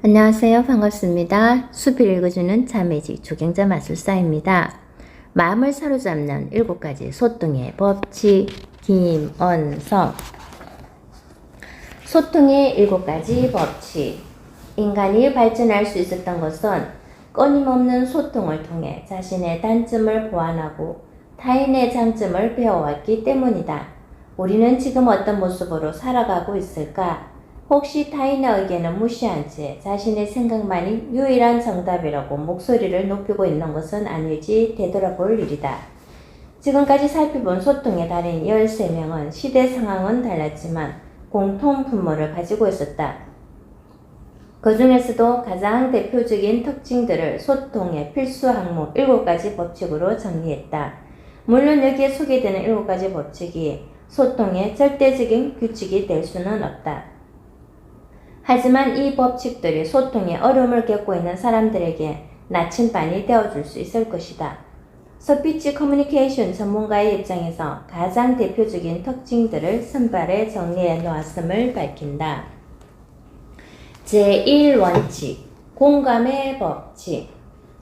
안녕하세요. 반갑습니다. 숲을 읽어주는 자매직 조경자 마술사입니다. 마음을 사로잡는 7가지 소통의 법칙 김언성. 소통의 7가지 법칙. 인간이 발전할 수 있었던 것은 끊임없는 소통을 통해 자신의 단점을 보완하고 타인의 장점을 배워왔기 때문이다. 우리는 지금 어떤 모습으로 살아가고 있을까? 혹시 타인의 의견을 무시한 채 자신의 생각만이 유일한 정답이라고 목소리를 높이고 있는 것은 아닐지 되돌아볼 일이다. 지금까지 살펴본 소통의 달인 13명은 시대 상황은 달랐지만 공통 분모를 가지고 있었다. 그 중에서도 가장 대표적인 특징들을 소통의 필수 항목 7가지 법칙으로 정리했다. 물론 여기에 소개되는 7가지 법칙이 소통의 절대적인 규칙이 될 수는 없다. 하지만 이 법칙들이 소통에 어려움을 겪고 있는 사람들에게 나침반이 되어줄 수 있을 것이다. 스피치 커뮤니케이션 전문가의 입장에서 가장 대표적인 특징들을 선발해 정리해 놓았음을 밝힌다. 제1원칙, 공감의 법칙.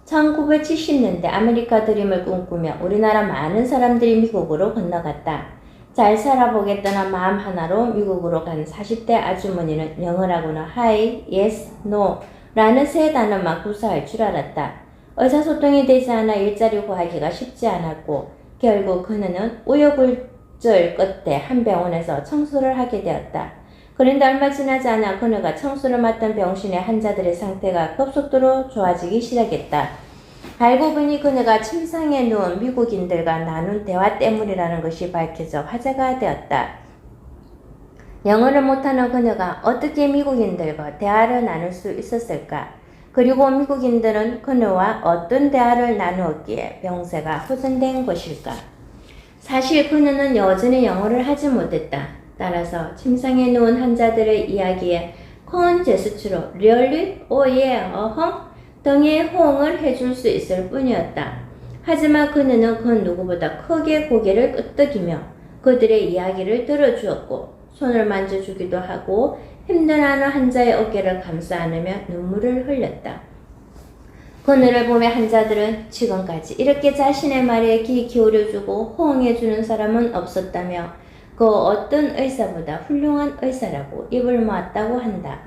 1970년대 아메리카 드림을 꿈꾸며 우리나라 많은 사람들이 미국으로 건너갔다. 잘 살아보겠다는 마음 하나로 미국으로 간 40대 아주머니는 영어라고는 hi, yes, no 라는 세 단어만 구사할 줄 알았다. 의사소통이 되지 않아 일자리 구하기가 쉽지 않았고 결국 그녀는 우여곡절 끝에 한 병원에서 청소를 하게 되었다. 그런데 얼마 지나지 않아 그녀가 청소를 맡던 병실의 환자들의 상태가 급속도로 좋아지기 시작했다. 알고 보니 그녀가 침상에 누운 미국인들과 나눈 대화 때문이라는 것이 밝혀져 화제가 되었다. 영어를 못하는 그녀가 어떻게 미국인들과 대화를 나눌 수 있었을까? 그리고 미국인들은 그녀와 어떤 대화를 나누었기에 병세가 호전된 것일까? 사실 그녀는 여전히 영어를 하지 못했다. 따라서 침상에 누운 환자들의 이야기에 큰 제스처로 really? oh yeah, 등의 호응을 해줄 수 있을 뿐이었다. 하지만 그녀는 그 누구보다 크게 고개를 끄덕이며 그들의 이야기를 들어주었고 손을 만져주기도 하고 힘들어하는 환자의 어깨를 감싸 안으며 눈물을 흘렸다. 그녀를 보며 환자들은 지금까지 이렇게 자신의 말에 귀 기울여주고 호응해주는 사람은 없었다며 그 어떤 의사보다 훌륭한 의사라고 입을 모았다고 한다.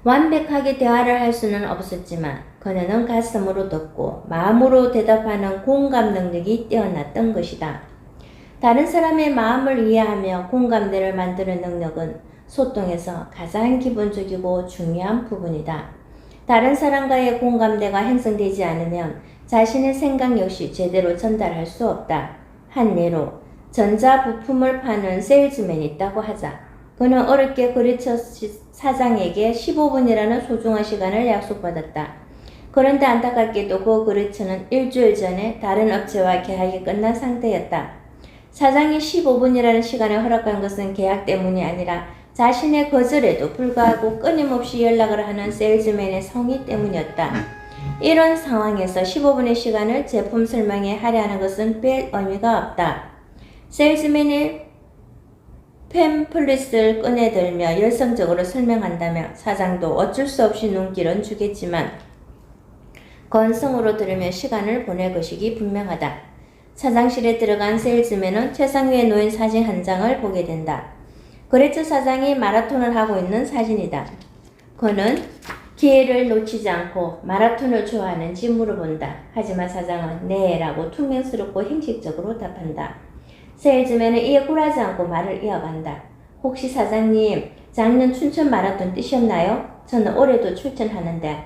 완벽하게 대화를 할 수는 없었지만 그녀는 가슴으로 듣고 마음으로 대답하는 공감 능력이 뛰어났던 것이다. 다른 사람의 마음을 이해하며 공감대를 만드는 능력은 소통에서 가장 기본적이고 중요한 부분이다. 다른 사람과의 공감대가 형성되지 않으면 자신의 생각 역시 제대로 전달할 수 없다. 한 예로 전자부품을 파는 세일즈맨이 있다고 하자. 그는 어렵게 거래처 사장에게 15분이라는 소중한 시간을 약속받았다. 그런데 안타깝게도 그 거래처는 일주일 전에 다른 업체와 계약이 끝난 상태였다. 사장이 15분이라는 시간을 허락한 것은 계약 때문이 아니라 자신의 거절에도 불구하고 끊임없이 연락을 하는 세일즈맨의 성의 때문이었다. 이런 상황에서 15분의 시간을 제품 설명에 할애하는 것은 별 의미가 없다. 세일즈맨이 팸플릿을 꺼내들며 열성적으로 설명한다면 사장도 어쩔 수 없이 눈길은 주겠지만 건성으로 들으며 시간을 보낼 것이기 분명하다. 사장실에 들어간 세일즈맨은 책상 위에 놓인 사진 한 장을 보게 된다. 거래처 사장이 마라톤을 하고 있는 사진이다. 그는 기회를 놓치지 않고 마라톤을 좋아하는지 물어본다. 하지만 사장은 네 라고 퉁명스럽고 형식적으로 답한다. 세일즈맨은 이에 굴하지 않고 말을 이어간다. 혹시 사장님, 작년 춘천 마라톤 뛰셨나요? 저는 올해도 출전하는데.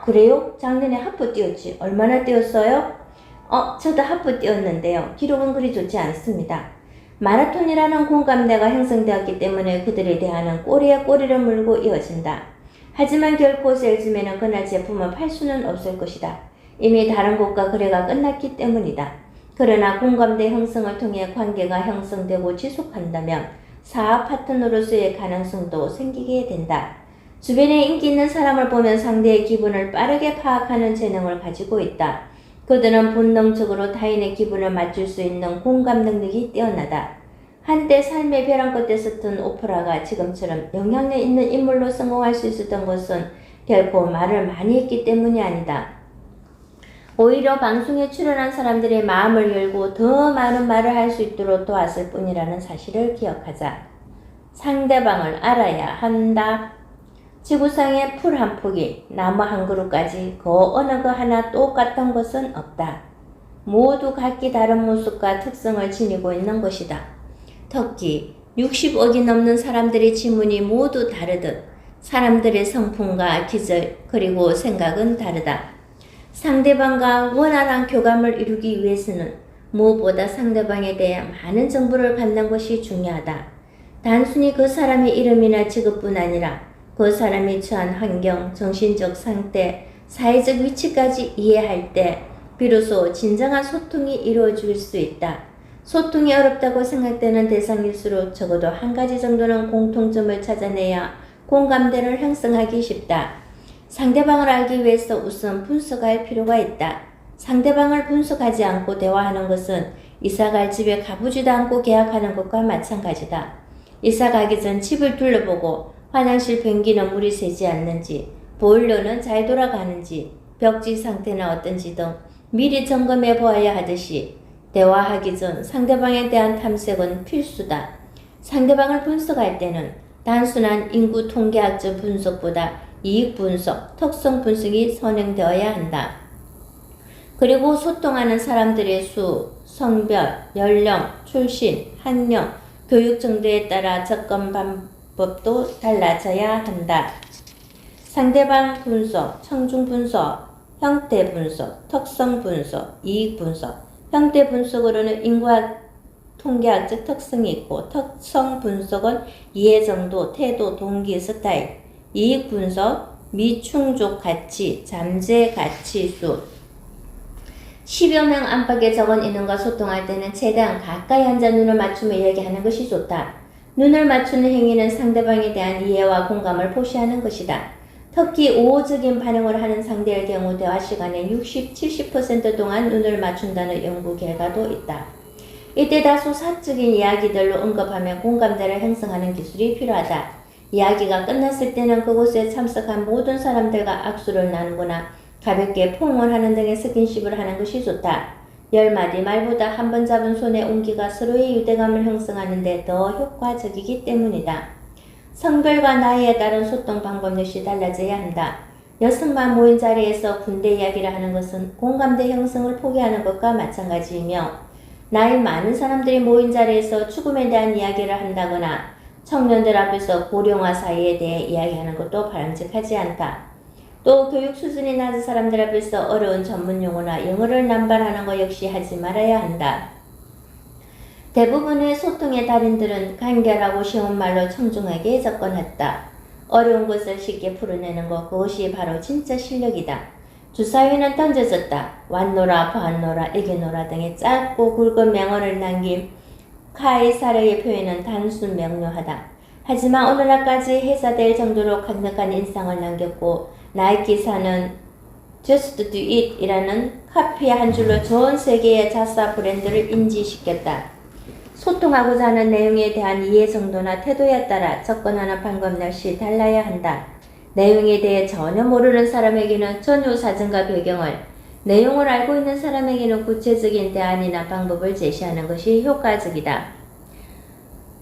그래요? 작년에 하프 뛰었지. 얼마나 뛰었어요? 저도 하프 뛰었는데요. 기록은 그리 좋지 않습니다. 마라톤이라는 공감대가 형성되었기 때문에 그들의 대화는 꼬리에 꼬리를 물고 이어진다. 하지만 결코 세일즈맨은 그날 제품을 팔 수는 없을 것이다. 이미 다른 곳과 거래가 끝났기 때문이다. 그러나 공감대 형성을 통해 관계가 형성되고 지속한다면 사업 파트너로서의 가능성도 생기게 된다. 주변에 인기 있는 사람을 보면 상대의 기분을 빠르게 파악하는 재능을 가지고 있다. 그들은 본능적으로 타인의 기분을 맞출 수 있는 공감 능력이 뛰어나다. 한때 삶의 벼랑 끝에 섰던 오프라가 지금처럼 영향력 있는 인물로 성공할 수 있었던 것은 결코 말을 많이 했기 때문이 아니다. 오히려 방송에 출연한 사람들의 마음을 열고 더 많은 말을 할 수 있도록 도왔을 뿐이라는 사실을 기억하자. 상대방을 알아야 한다. 지구상에 풀 한 포기, 나무 한 그루까지 그 어느 거 하나 똑같은 것은 없다. 모두 각기 다른 모습과 특성을 지니고 있는 것이다. 특히 60억이 넘는 사람들의 지문이 모두 다르듯 사람들의 성품과 기질 그리고 생각은 다르다. 상대방과 원활한 교감을 이루기 위해서는 무엇보다 상대방에 대해 많은 정보를 받는 것이 중요하다. 단순히 그 사람의 이름이나 직업뿐 아니라 그 사람이 처한 환경, 정신적 상태, 사회적 위치까지 이해할 때 비로소 진정한 소통이 이루어질 수 있다. 소통이 어렵다고 생각되는 대상일수록 적어도 한 가지 정도는 공통점을 찾아내야 공감대를 형성하기 쉽다. 상대방을 알기 위해서 우선 분석할 필요가 있다. 상대방을 분석하지 않고 대화하는 것은 이사갈 집에 가보지도 않고 계약하는 것과 마찬가지다. 이사 가기 전 집을 둘러보고 화장실 변기는 물이 새지 않는지, 보일러는 잘 돌아가는지, 벽지 상태는 어떤지 등 미리 점검해 보아야 하듯이 대화하기 전 상대방에 대한 탐색은 필수다. 상대방을 분석할 때는 단순한 인구 통계학적 분석보다 이익 분석, 특성 분석이 선행되어야 한다. 그리고 소통하는 사람들의 수, 성별, 연령, 출신, 학력, 교육 정도에 따라 접근 방법도 달라져야 한다. 상대방 분석, 청중 분석, 형태 분석, 특성 분석, 이익 분석. 형태 분석으로는 인구학 통계학적 특성이 있고 특성 분석은 이해 정도, 태도, 동기, 스타일. 이익 분석, 미충족 가치, 잠재 가치수. 10여 명 안팎에 적은 인원과 소통할 때는 최대한 가까이 앉아 눈을 맞추며 이야기하는 것이 좋다. 눈을 맞추는 행위는 상대방에 대한 이해와 공감을 포시하는 것이다. 특히 우호적인 반응을 하는 상대의 경우 대화 시간의 60, 70% 동안 눈을 맞춘다는 연구 결과도 있다. 이때 다소 사적인 이야기들로 언급하며 공감대를 형성하는 기술이 필요하다. 이야기가 끝났을 때는 그곳에 참석한 모든 사람들과 악수를 나누거나 가볍게 포옹을 하는 등의 스킨십을 하는 것이 좋다. 10마디 말보다 한 번 잡은 손의 온기가 서로의 유대감을 형성하는 데 더 효과적이기 때문이다. 성별과 나이에 따른 소통 방법 역시 달라져야 한다. 여성만 모인 자리에서 군대 이야기를 하는 것은 공감대 형성을 포기하는 것과 마찬가지이며 나이 많은 사람들이 모인 자리에서 죽음에 대한 이야기를 한다거나 청년들 앞에서 고령화 사회에 대해 이야기하는 것도 바람직하지 않다. 또 교육 수준이 낮은 사람들 앞에서 어려운 전문 용어나 영어를 남발하는 것 역시 하지 말아야 한다. 대부분의 소통의 달인들은 간결하고 쉬운 말로 청중에게 접근했다. 어려운 것을 쉽게 풀어내는 것, 그것이 바로 진짜 실력이다. 주사위는 던져졌다. 왔노라, 봤노라, 이겨노라 등의 짧고 굵은 명언을 남긴 카이사르의 표현은 단순 명료하다. 하지만 오늘날까지 회사될 정도로 강력한 인상을 남겼고 나이키사는 Just Do It 이라는 카피 한 줄로 전 세계의 자사 브랜드를 인지시켰다. 소통하고자 하는 내용에 대한 이해 정도나 태도에 따라 접근하는 방법 역시 달라야 한다. 내용에 대해 전혀 모르는 사람에게는 전후 사정과 배경을, 내용을 알고 있는 사람에게는 구체적인 대안이나 방법을 제시하는 것이 효과적이다.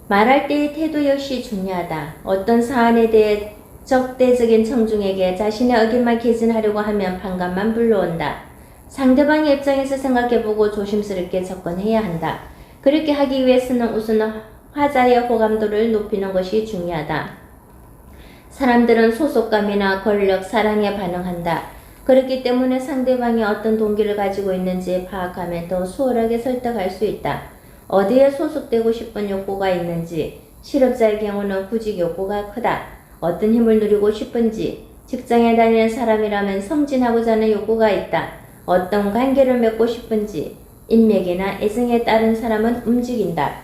말할 때의 태도 역시 중요하다. 어떤 사안에 대해 적대적인 청중에게 자신의 의견만 개진하려고 하면 반감만 불러온다. 상대방의 입장에서 생각해보고 조심스럽게 접근해야 한다. 그렇게 하기 위해서는 우선 화자의 호감도를 높이는 것이 중요하다. 사람들은 소속감이나 권력, 사랑에 반응한다. 그렇기 때문에 상대방이 어떤 동기를 가지고 있는지 파악하면 더 수월하게 설득할 수 있다. 어디에 소속되고 싶은 욕구가 있는지, 실업자의 경우는 구직 욕구가 크다. 어떤 힘을 누리고 싶은지, 직장에 다니는 사람이라면 성진하고자 하는 욕구가 있다. 어떤 관계를 맺고 싶은지, 인맥이나 애정에 따른 사람은 움직인다.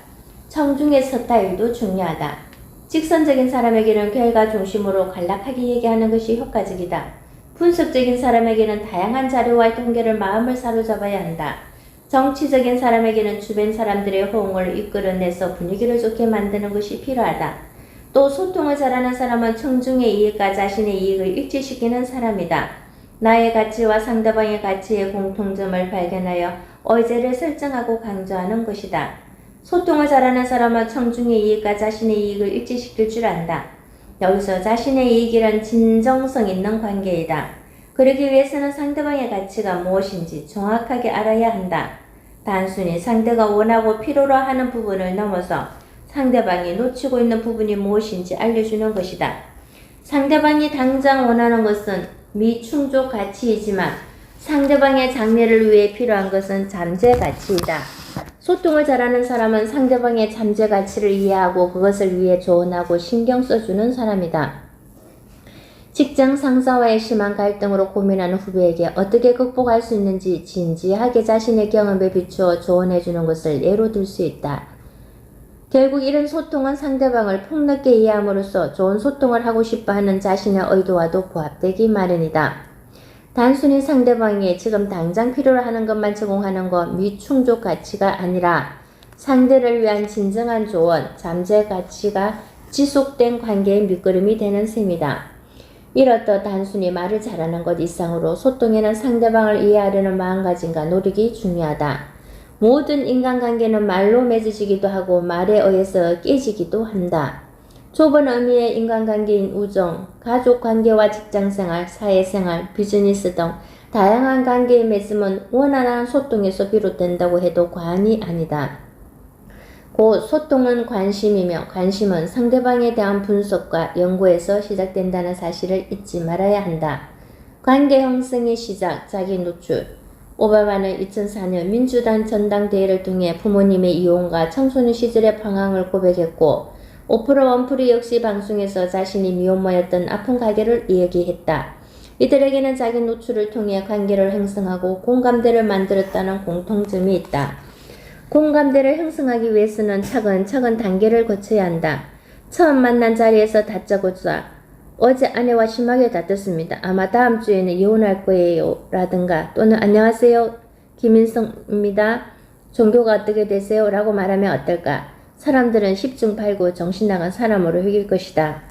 청중의 스타일도 중요하다. 직선적인 사람에게는 결과 중심으로 간략하게 얘기하는 것이 효과적이다. 분석적인 사람에게는 다양한 자료와 통계를 마음을 사로잡아야 한다. 정치적인 사람에게는 주변 사람들의 호응을 이끌어내서 분위기를 좋게 만드는 것이 필요하다. 또 소통을 잘하는 사람은 청중의 이익과 자신의 이익을 일치시키는 사람이다. 나의 가치와 상대방의 가치의 공통점을 발견하여 의제를 설정하고 강조하는 것이다. 소통을 잘하는 사람은 청중의 이익과 자신의 이익을 일치시킬 줄 안다. 여기서 자신의 이익이란 진정성 있는 관계이다. 그러기 위해서는 상대방의 가치가 무엇인지 정확하게 알아야 한다. 단순히 상대가 원하고 필요로 하는 부분을 넘어서 상대방이 놓치고 있는 부분이 무엇인지 알려주는 것이다. 상대방이 당장 원하는 것은 미충족 가치이지만 상대방의 장래를 위해 필요한 것은 잠재 가치이다. 소통을 잘하는 사람은 상대방의 잠재 가치를 이해하고 그것을 위해 조언하고 신경 써주는 사람이다. 직장 상사와의 심한 갈등으로 고민하는 후배에게 어떻게 극복할 수 있는지 진지하게 자신의 경험에 비추어 조언해주는 것을 예로 들 수 있다. 결국 이런 소통은 상대방을 폭넓게 이해함으로써 좋은 소통을 하고 싶어하는 자신의 의도와도 부합되기 마련이다. 단순히 상대방이 지금 당장 필요로 하는 것만 제공하는 것 미충족 가치가 아니라 상대를 위한 진정한 조언, 잠재 가치가 지속된 관계의 밑거름이 되는 셈이다. 이렇듯 단순히 말을 잘하는 것 이상으로 소통에는 상대방을 이해하려는 마음가짐과 노력이 중요하다. 모든 인간관계는 말로 맺어지기도 하고 말에 의해서 깨지기도 한다. 좁은 의미의 인간관계인 우정, 가족관계와 직장생활, 사회생활, 비즈니스 등 다양한 관계의 맺음은 원활한 소통에서 비롯된다고 해도 과언이 아니다. 곧 소통은 관심이며 관심은 상대방에 대한 분석과 연구에서 시작된다는 사실을 잊지 말아야 한다. 관계 형성의 시작, 자기 노출. 오바마는 2004년 민주당 전당대회를 통해 부모님의 이혼과 청소년 시절의 방황을 고백했고 오프라 원프리 역시 방송에서 자신이 미혼모였던 아픈 가게를 이야기했다. 이들에게는 자기 노출을 통해 관계를 형성하고 공감대를 만들었다는 공통점이 있다. 공감대를 형성하기 위해서는 차근차근 단계를 거쳐야 한다. 처음 만난 자리에서 다짜고짜 어제 아내와 심하게 다퉜습니다. 아마 다음 주에는 이혼할 거예요. 라든가 또는 안녕하세요. 김인성입니다. 종교가 어떻게 되세요? 라고 말하면 어떨까? 사람들은 10중 8구 정신 나간 사람으로 여길 것이다.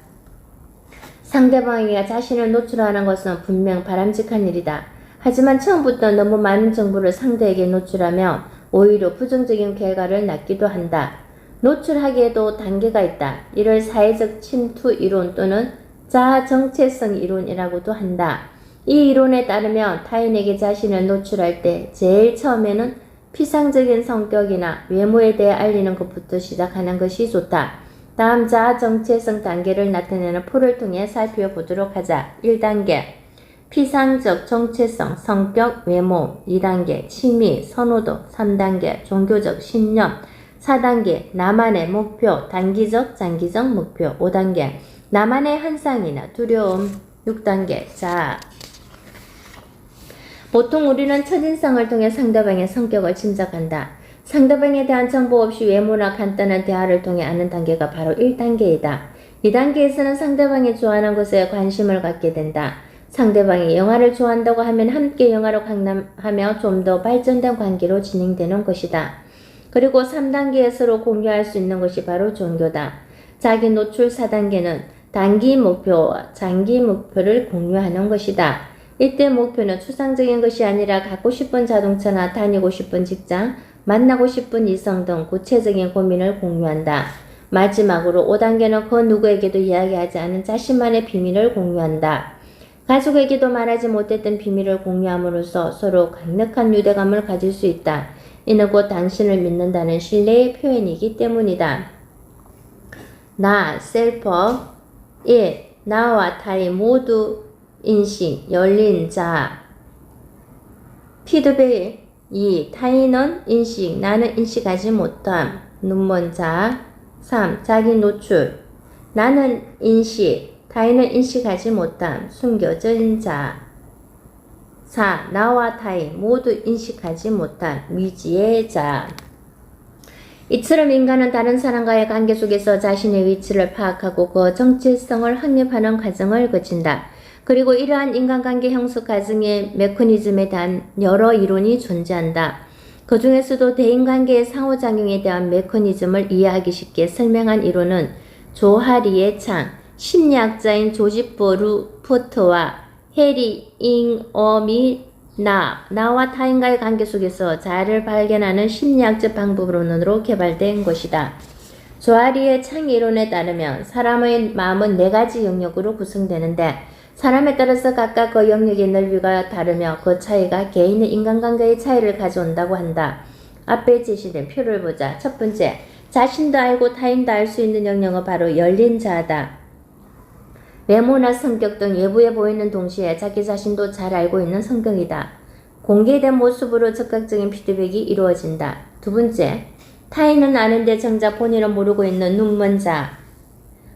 상대방에게 자신을 노출하는 것은 분명 바람직한 일이다. 하지만 처음부터 너무 많은 정보를 상대에게 노출하며 오히려 부정적인 결과를 낳기도 한다. 노출하기에도 단계가 있다. 이를 사회적 침투 이론 또는 자아 정체성 이론이라고도 한다. 이 이론에 따르면 타인에게 자신을 노출할 때 제일 처음에는 피상적인 성격이나 외모에 대해 알리는 것부터 시작하는 것이 좋다. 다음 자아 정체성 단계를 나타내는 표를 통해 살펴보도록 하자. 1단계 피상적 정체성, 성격, 외모. 2단계 취미, 선호도. 3단계 종교적 신념. 4단계 나만의 목표, 단기적, 장기적 목표. 5단계 나만의 환상이나 두려움. 6단계 자아. 보통 우리는 첫인상을 통해 상대방의 성격을 짐작한다. 상대방에 대한 정보 없이 외모나 간단한 대화를 통해 아는 단계가 바로 1단계이다. 2단계에서는 상대방이 좋아하는 것에 관심을 갖게 된다. 상대방이 영화를 좋아한다고 하면 함께 영화로 강남하며 좀 더 발전된 관계로 진행되는 것이다. 그리고 3단계에 서로 공유할 수 있는 것이 바로 종교다. 자기 노출 4단계는 단기 목표와 장기 목표를 공유하는 것이다. 이때 목표는 추상적인 것이 아니라 갖고 싶은 자동차나 다니고 싶은 직장, 만나고 싶은 이성 등 구체적인 고민을 공유한다. 마지막으로 5단계는 그 누구에게도 이야기하지 않은 자신만의 비밀을 공유한다. 가족에게도 말하지 못했던 비밀을 공유함으로써 서로 강력한 유대감을 가질 수 있다. 이는 곧 당신을 믿는다는 신뢰의 표현이기 때문이다. 나, 셀프, 1. 나와 타인 모두 인식, 열린 자. 피드백 2. 타인은 인식, 나는 인식하지 못함, 눈먼 자. 3. 자기 노출, 나는 인식, 타인은 인식하지 못함, 숨겨진 자. 4. 나와 타인 모두 인식하지 못한 미지의 자. 이처럼 인간은 다른 사람과의 관계 속에서 자신의 위치를 파악하고 그 정체성을 확립하는 과정을 거친다. 그리고 이러한 인간관계 형성 과정의 메커니즘에 대한 여러 이론이 존재한다. 그 중에서도 대인관계의 상호작용에 대한 메커니즘을 이해하기 쉽게 설명한 이론은 조하리의 창, 심리학자인 조지프 루포트와 해리 잉엄이 나와 타인과의 관계 속에서 자아를 발견하는 심리학적 방법론으로 개발된 것이다. 조하리의 창 이론에 따르면 사람의 마음은 4가지 영역으로 구성되는데 사람에 따라서 각각 그 영역의 넓이가 다르며 그 차이가 개인의 인간관계의 차이를 가져온다고 한다. 앞에 제시된 표를 보자. 첫 번째, 자신도 알고 타인도 알 수 있는 영역은 바로 열린 자아다. 외모나 성격 등 외부에 보이는 동시에 자기 자신도 잘 알고 있는 성격이다. 공개된 모습으로 즉각적인 피드백이 이루어진다. 두 번째, 타인은 아는데 정작 본인은 모르고 있는 눈먼 자.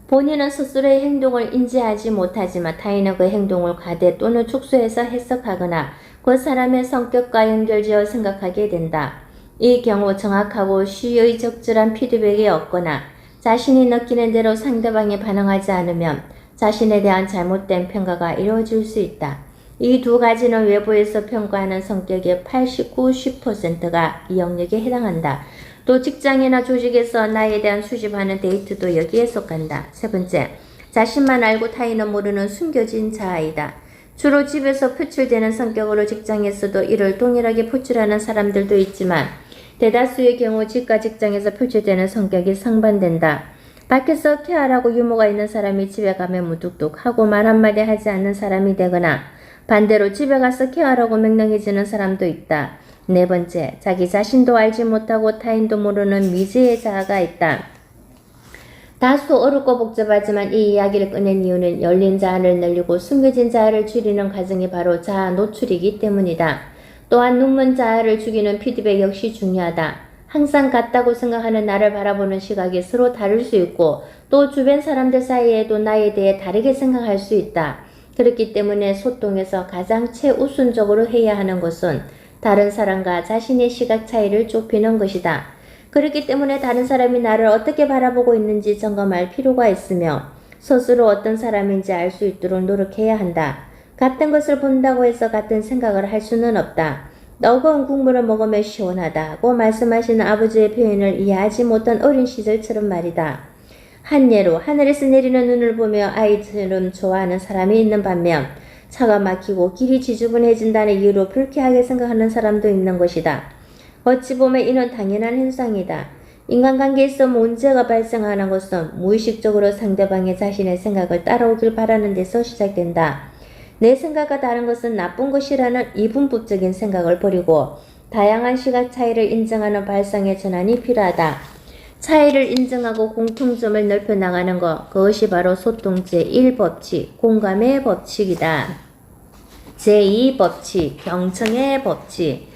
본인은 스스로의 행동을 인지하지 못하지만 타인은 그 행동을 과대 또는 축소해서 해석하거나 그 사람의 성격과 연결지어 생각하게 된다. 이 경우 정확하고 시의 적절한 피드백이 없거나 자신이 느끼는 대로 상대방이 반응하지 않으면 자신에 대한 잘못된 평가가 이루어질 수 있다. 이 두 가지는 외부에서 평가하는 성격의 89, 10%가 이 영역에 해당한다. 또 직장이나 조직에서 나에 대한 수집하는 데이터도 여기에 속한다. 세 번째, 자신만 알고 타인은 모르는 숨겨진 자아이다. 주로 집에서 표출되는 성격으로 직장에서도 이를 동일하게 표출하는 사람들도 있지만 대다수의 경우 집과 직장에서 표출되는 성격이 상반된다. 밖에서 쾌활하고 유머가 있는 사람이 집에 가면 무뚝뚝하고 말 한마디 하지 않는 사람이 되거나 반대로 집에 가서 쾌활하고 맹랑해지는 사람도 있다. 네 번째, 자기 자신도 알지 못하고 타인도 모르는 미지의 자아가 있다. 다소 어렵고 복잡하지만 이 이야기를 꺼낸 이유는 열린 자아를 늘리고 숨겨진 자아를 줄이는 과정이 바로 자아 노출이기 때문이다. 또한 눈먼 자아를 죽이는 피드백 역시 중요하다. 항상 같다고 생각하는 나를 바라보는 시각이 서로 다를 수 있고 또 주변 사람들 사이에도 나에 대해 다르게 생각할 수 있다. 그렇기 때문에 소통에서 가장 최우선적으로 해야 하는 것은 다른 사람과 자신의 시각 차이를 좁히는 것이다. 그렇기 때문에 다른 사람이 나를 어떻게 바라보고 있는지 점검할 필요가 있으며 스스로 어떤 사람인지 알 수 있도록 노력해야 한다. 같은 것을 본다고 해서 같은 생각을 할 수는 없다. 뜨거운 국물을 먹으면 시원하다고 말씀하시는 아버지의 표현을 이해하지 못한 어린 시절처럼 말이다. 한 예로 하늘에서 내리는 눈을 보며 아이처럼 좋아하는 사람이 있는 반면 차가 막히고 길이 지저분해진다는 이유로 불쾌하게 생각하는 사람도 있는 것이다. 어찌 보면 이는 당연한 현상이다. 인간관계에서 문제가 발생하는 것은 무의식적으로 상대방의 자신의 생각을 따라오길 바라는 데서 시작된다. 내 생각과 다른 것은 나쁜 것이라는 이분법적인 생각을 버리고 다양한 시각 차이를 인정하는 발상의 전환이 필요하다. 차이를 인정하고 공통점을 넓혀나가는 것, 그것이 바로 소통 제1법칙, 공감의 법칙이다. 제2법칙, 경청의 법칙.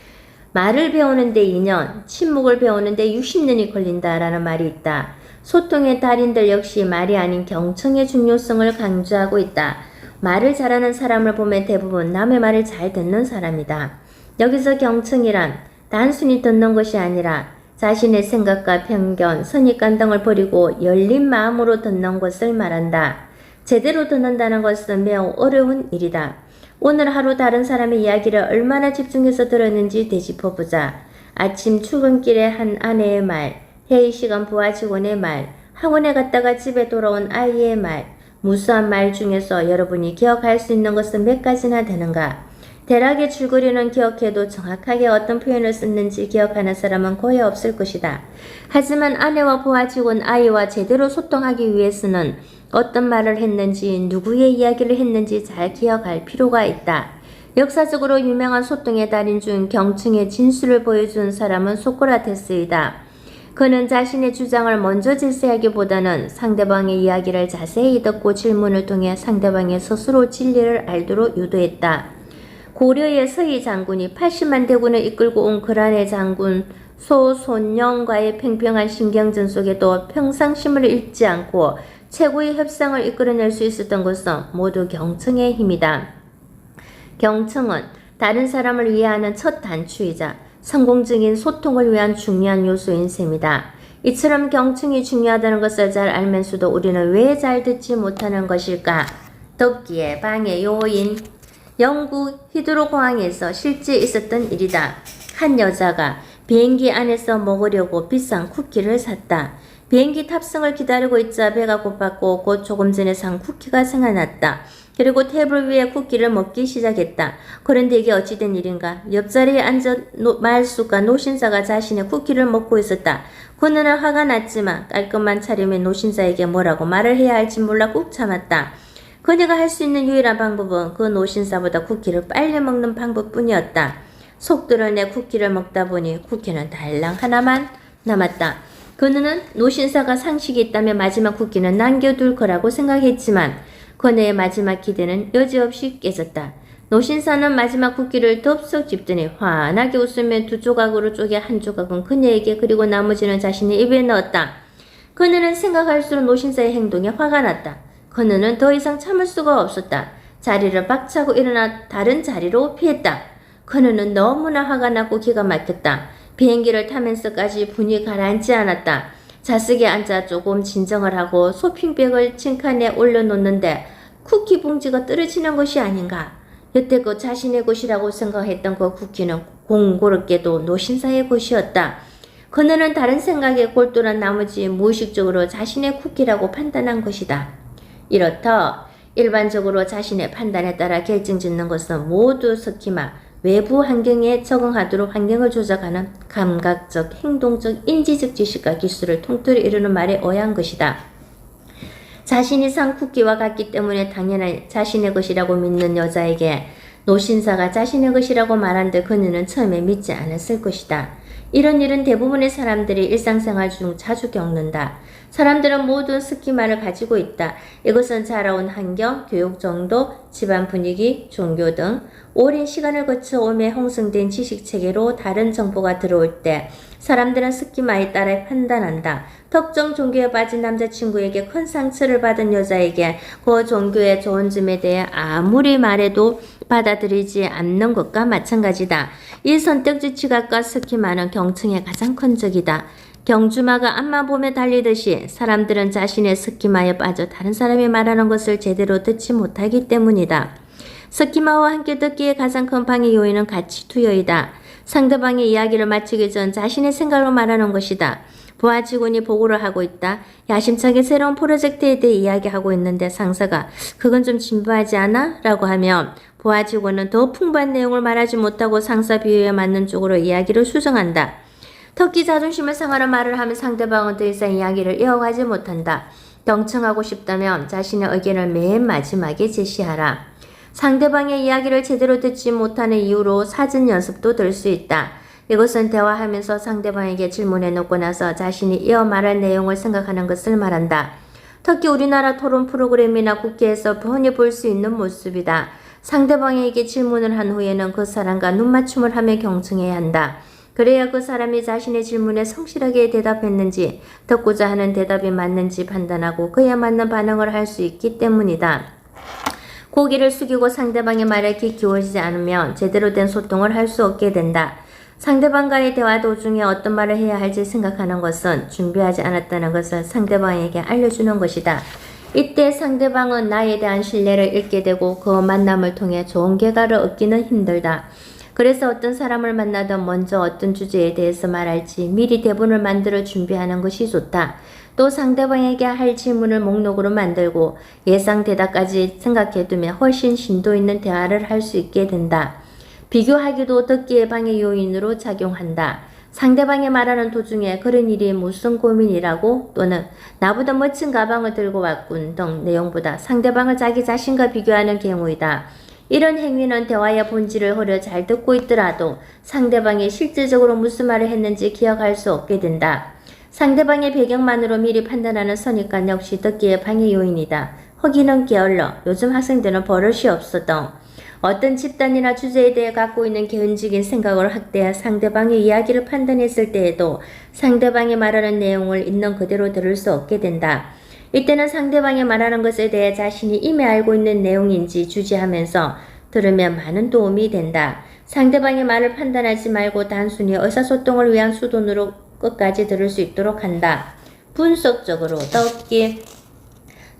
말을 배우는데 2년, 침묵을 배우는데 60년이 걸린다라는 말이 있다. 소통의 달인들 역시 말이 아닌 경청의 중요성을 강조하고 있다. 말을 잘하는 사람을 보면 대부분 남의 말을 잘 듣는 사람이다. 여기서 경청이란 단순히 듣는 것이 아니라 자신의 생각과 편견, 선입관 등을 버리고 열린 마음으로 듣는 것을 말한다. 제대로 듣는다는 것은 매우 어려운 일이다. 오늘 하루 다른 사람의 이야기를 얼마나 집중해서 들었는지 되짚어보자. 아침 출근길에 한 아내의 말, 회의 시간 부하 직원의 말, 학원에 갔다가 집에 돌아온 아이의 말, 무수한 말 중에서 여러분이 기억할 수 있는 것은 몇 가지나 되는가? 대략의 줄거리는 기억해도 정확하게 어떤 표현을 썼는지 기억하는 사람은 거의 없을 것이다. 하지만 아내와 부하 직원 아이와 제대로 소통하기 위해서는 어떤 말을 했는지 누구의 이야기를 했는지 잘 기억할 필요가 있다. 역사적으로 유명한 소통의 달인 중 경청의 진수를 보여준 사람은 소크라테스이다. 그는 자신의 주장을 먼저 제시하기보다는 상대방의 이야기를 자세히 듣고 질문을 통해 상대방의 스스로 진리를 알도록 유도했다. 고려의 서희 장군이 80만 대군을 이끌고 온 그란의 장군 소손영과의 팽팽한 신경전 속에도 평상심을 잃지 않고 최고의 협상을 이끌어낼 수 있었던 것은 모두 경청의 힘이다. 경청은 다른 사람을 위하는 첫 단추이자 성공적인 소통을 위한 중요한 요소인 셈이다. 이처럼 경청이 중요하다는 것을 잘 알면서도 우리는 왜 잘 듣지 못하는 것일까? 듣기의 방해 요인. 영국 히드로 공항에서 실제 있었던 일이다. 한 여자가 비행기 안에서 먹으려고 비싼 쿠키를 샀다. 비행기 탑승을 기다리고 있자 배가 고팠고 곧 조금 전에 산 쿠키가 생각났다. 그리고 테이블 위에 쿠키를 먹기 시작했다. 그런데 이게 어찌된 일인가? 옆자리에 앉은 말숙과 노신사가 자신의 쿠키를 먹고 있었다. 그녀는 화가 났지만 깔끔한 차림의 노신사에게 뭐라고 말을 해야 할지 몰라 꾹 참았다. 그녀가 할 수 있는 유일한 방법은 그 노신사보다 쿠키를 빨리 먹는 방법뿐이었다. 속 드러내 쿠키를 먹다 보니 쿠키는 달랑 하나만 남았다. 그녀는 노신사가 상식이 있다면 마지막 쿠키는 남겨둘 거라고 생각했지만 그녀의 마지막 기대는 여지없이 깨졌다. 노신사는 마지막 쿠키를 덥석 집더니 환하게 웃으며 두 조각으로 쪼개 한 조각은 그녀에게 그리고 나머지는 자신의 입에 넣었다. 그녀는 생각할수록 노신사의 행동에 화가 났다. 그녀는 더 이상 참을 수가 없었다. 자리를 박차고 일어나 다른 자리로 피했다. 그녀는 너무나 화가 났고 기가 막혔다. 비행기를 타면서까지 분이 가라앉지 않았다. 좌석에 앉아 조금 진정을 하고 쇼핑백을 칭칸에 올려놓는데 쿠키 봉지가 떨어지는 것이 아닌가. 여태껏 자신의 것이라고 생각했던 그 쿠키는 공고롭게도 노신사의 것이었다. 그녀는 다른 생각에 골똘한 나머지 무의식적으로 자신의 쿠키라고 판단한 것이다. 이렇다 일반적으로 자신의 판단에 따라 결정짓는 것은 모두 스키마, 외부 환경에 적응하도록 환경을 조작하는 감각적, 행동적, 인지적 지식과 기술을 통틀어 이루는 말에 의한 것이다. 자신이 산 쿠키와 같기 때문에 당연히 자신의 것이라고 믿는 여자에게 노신사가 자신의 것이라고 말한데 그녀는 처음에 믿지 않았을 것이다. 이런 일은 대부분의 사람들이 일상생활 중 자주 겪는다. 사람들은 모든 스키마를 가지고 있다. 이것은 자라온 환경, 교육 정도, 집안 분위기, 종교 등 오랜 시간을 거쳐 오매 형성된 지식체계로 다른 정보가 들어올 때 사람들은 스키마에 따라 판단한다. 특정 종교에 빠진 남자친구에게 큰 상처를 받은 여자에게 그 종교의 좋은 점에 대해 아무리 말해도 받아들이지 않는 것과 마찬가지다. 이 선택적 지각과 스키마는 경청의 가장 큰 적이다. 경주마가 앞만 보며 달리듯이 사람들은 자신의 스키마에 빠져 다른 사람이 말하는 것을 제대로 듣지 못하기 때문이다. 스키마와 함께 듣기에 가장 큰 방해 요인은 가치 투여이다. 상대방의 이야기를 마치기 전 자신의 생각으로 말하는 것이다. 부하 직원이 보고를 하고 있다. 야심차게 새로운 프로젝트에 대해 이야기하고 있는데 상사가 그건 좀 진부하지 않아? 라고 하면 부하 직원은 더 풍부한 내용을 말하지 못하고 상사 비유에 맞는 쪽으로 이야기를 수정한다. 특히 자존심을 상하는 말을 하면 상대방은 더 이상 이야기를 이어가지 못한다. 경청하고 싶다면 자신의 의견을 맨 마지막에 제시하라. 상대방의 이야기를 제대로 듣지 못하는 이유로 사전 연습도 될 수 있다. 이것은 대화하면서 상대방에게 질문해 놓고 나서 자신이 이어 말할 내용을 생각하는 것을 말한다. 특히 우리나라 토론 프로그램이나 국회에서 흔히 볼 수 있는 모습이다. 상대방에게 질문을 한 후에는 그 사람과 눈맞춤을 하며 경청해야 한다. 그래야 그 사람이 자신의 질문에 성실하게 대답했는지 듣고자 하는 대답이 맞는지 판단하고 그에 맞는 반응을 할 수 있기 때문이다. 고개를 숙이고 상대방의 말에 귀 기울이지 않으면 제대로 된 소통을 할 수 없게 된다. 상대방과의 대화 도중에 어떤 말을 해야 할지 생각하는 것은 준비하지 않았다는 것을 상대방에게 알려주는 것이다. 이때 상대방은 나에 대한 신뢰를 잃게 되고 그 만남을 통해 좋은 결과를 얻기는 힘들다. 그래서 어떤 사람을 만나든 먼저 어떤 주제에 대해서 말할지 미리 대본을 만들어 준비하는 것이 좋다. 또 상대방에게 할 질문을 목록으로 만들고 예상 대답까지 생각해두면 훨씬 심도 있는 대화를 할 수 있게 된다. 비교하기도 듣기의 방해 요인으로 작용한다. 상대방이 말하는 도중에 그런 일이 무슨 고민이라고 또는 나보다 멋진 가방을 들고 왔군 등 내용보다 상대방을 자기 자신과 비교하는 경우이다. 이런 행위는 대화의 본질을 흐려 잘 듣고 있더라도 상대방이 실질적으로 무슨 말을 했는지 기억할 수 없게 된다. 상대방의 배경만으로 미리 판단하는 선입관 역시 듣기의 방해 요인이다. 허기는 게을러, 요즘 학생들은 버릇이 없어 등 어떤 집단이나 주제에 대해 갖고 있는 개인적인 생각을 확대해 상대방의 이야기를 판단했을 때에도 상대방이 말하는 내용을 있는 그대로 들을 수 없게 된다. 이때는 상대방이 말하는 것에 대해 자신이 이미 알고 있는 내용인지 주지하면서 들으면 많은 도움이 된다. 상대방의 말을 판단하지 말고 단순히 의사소통을 위한 수단으로 끝까지 들을 수 있도록 한다. 분석적으로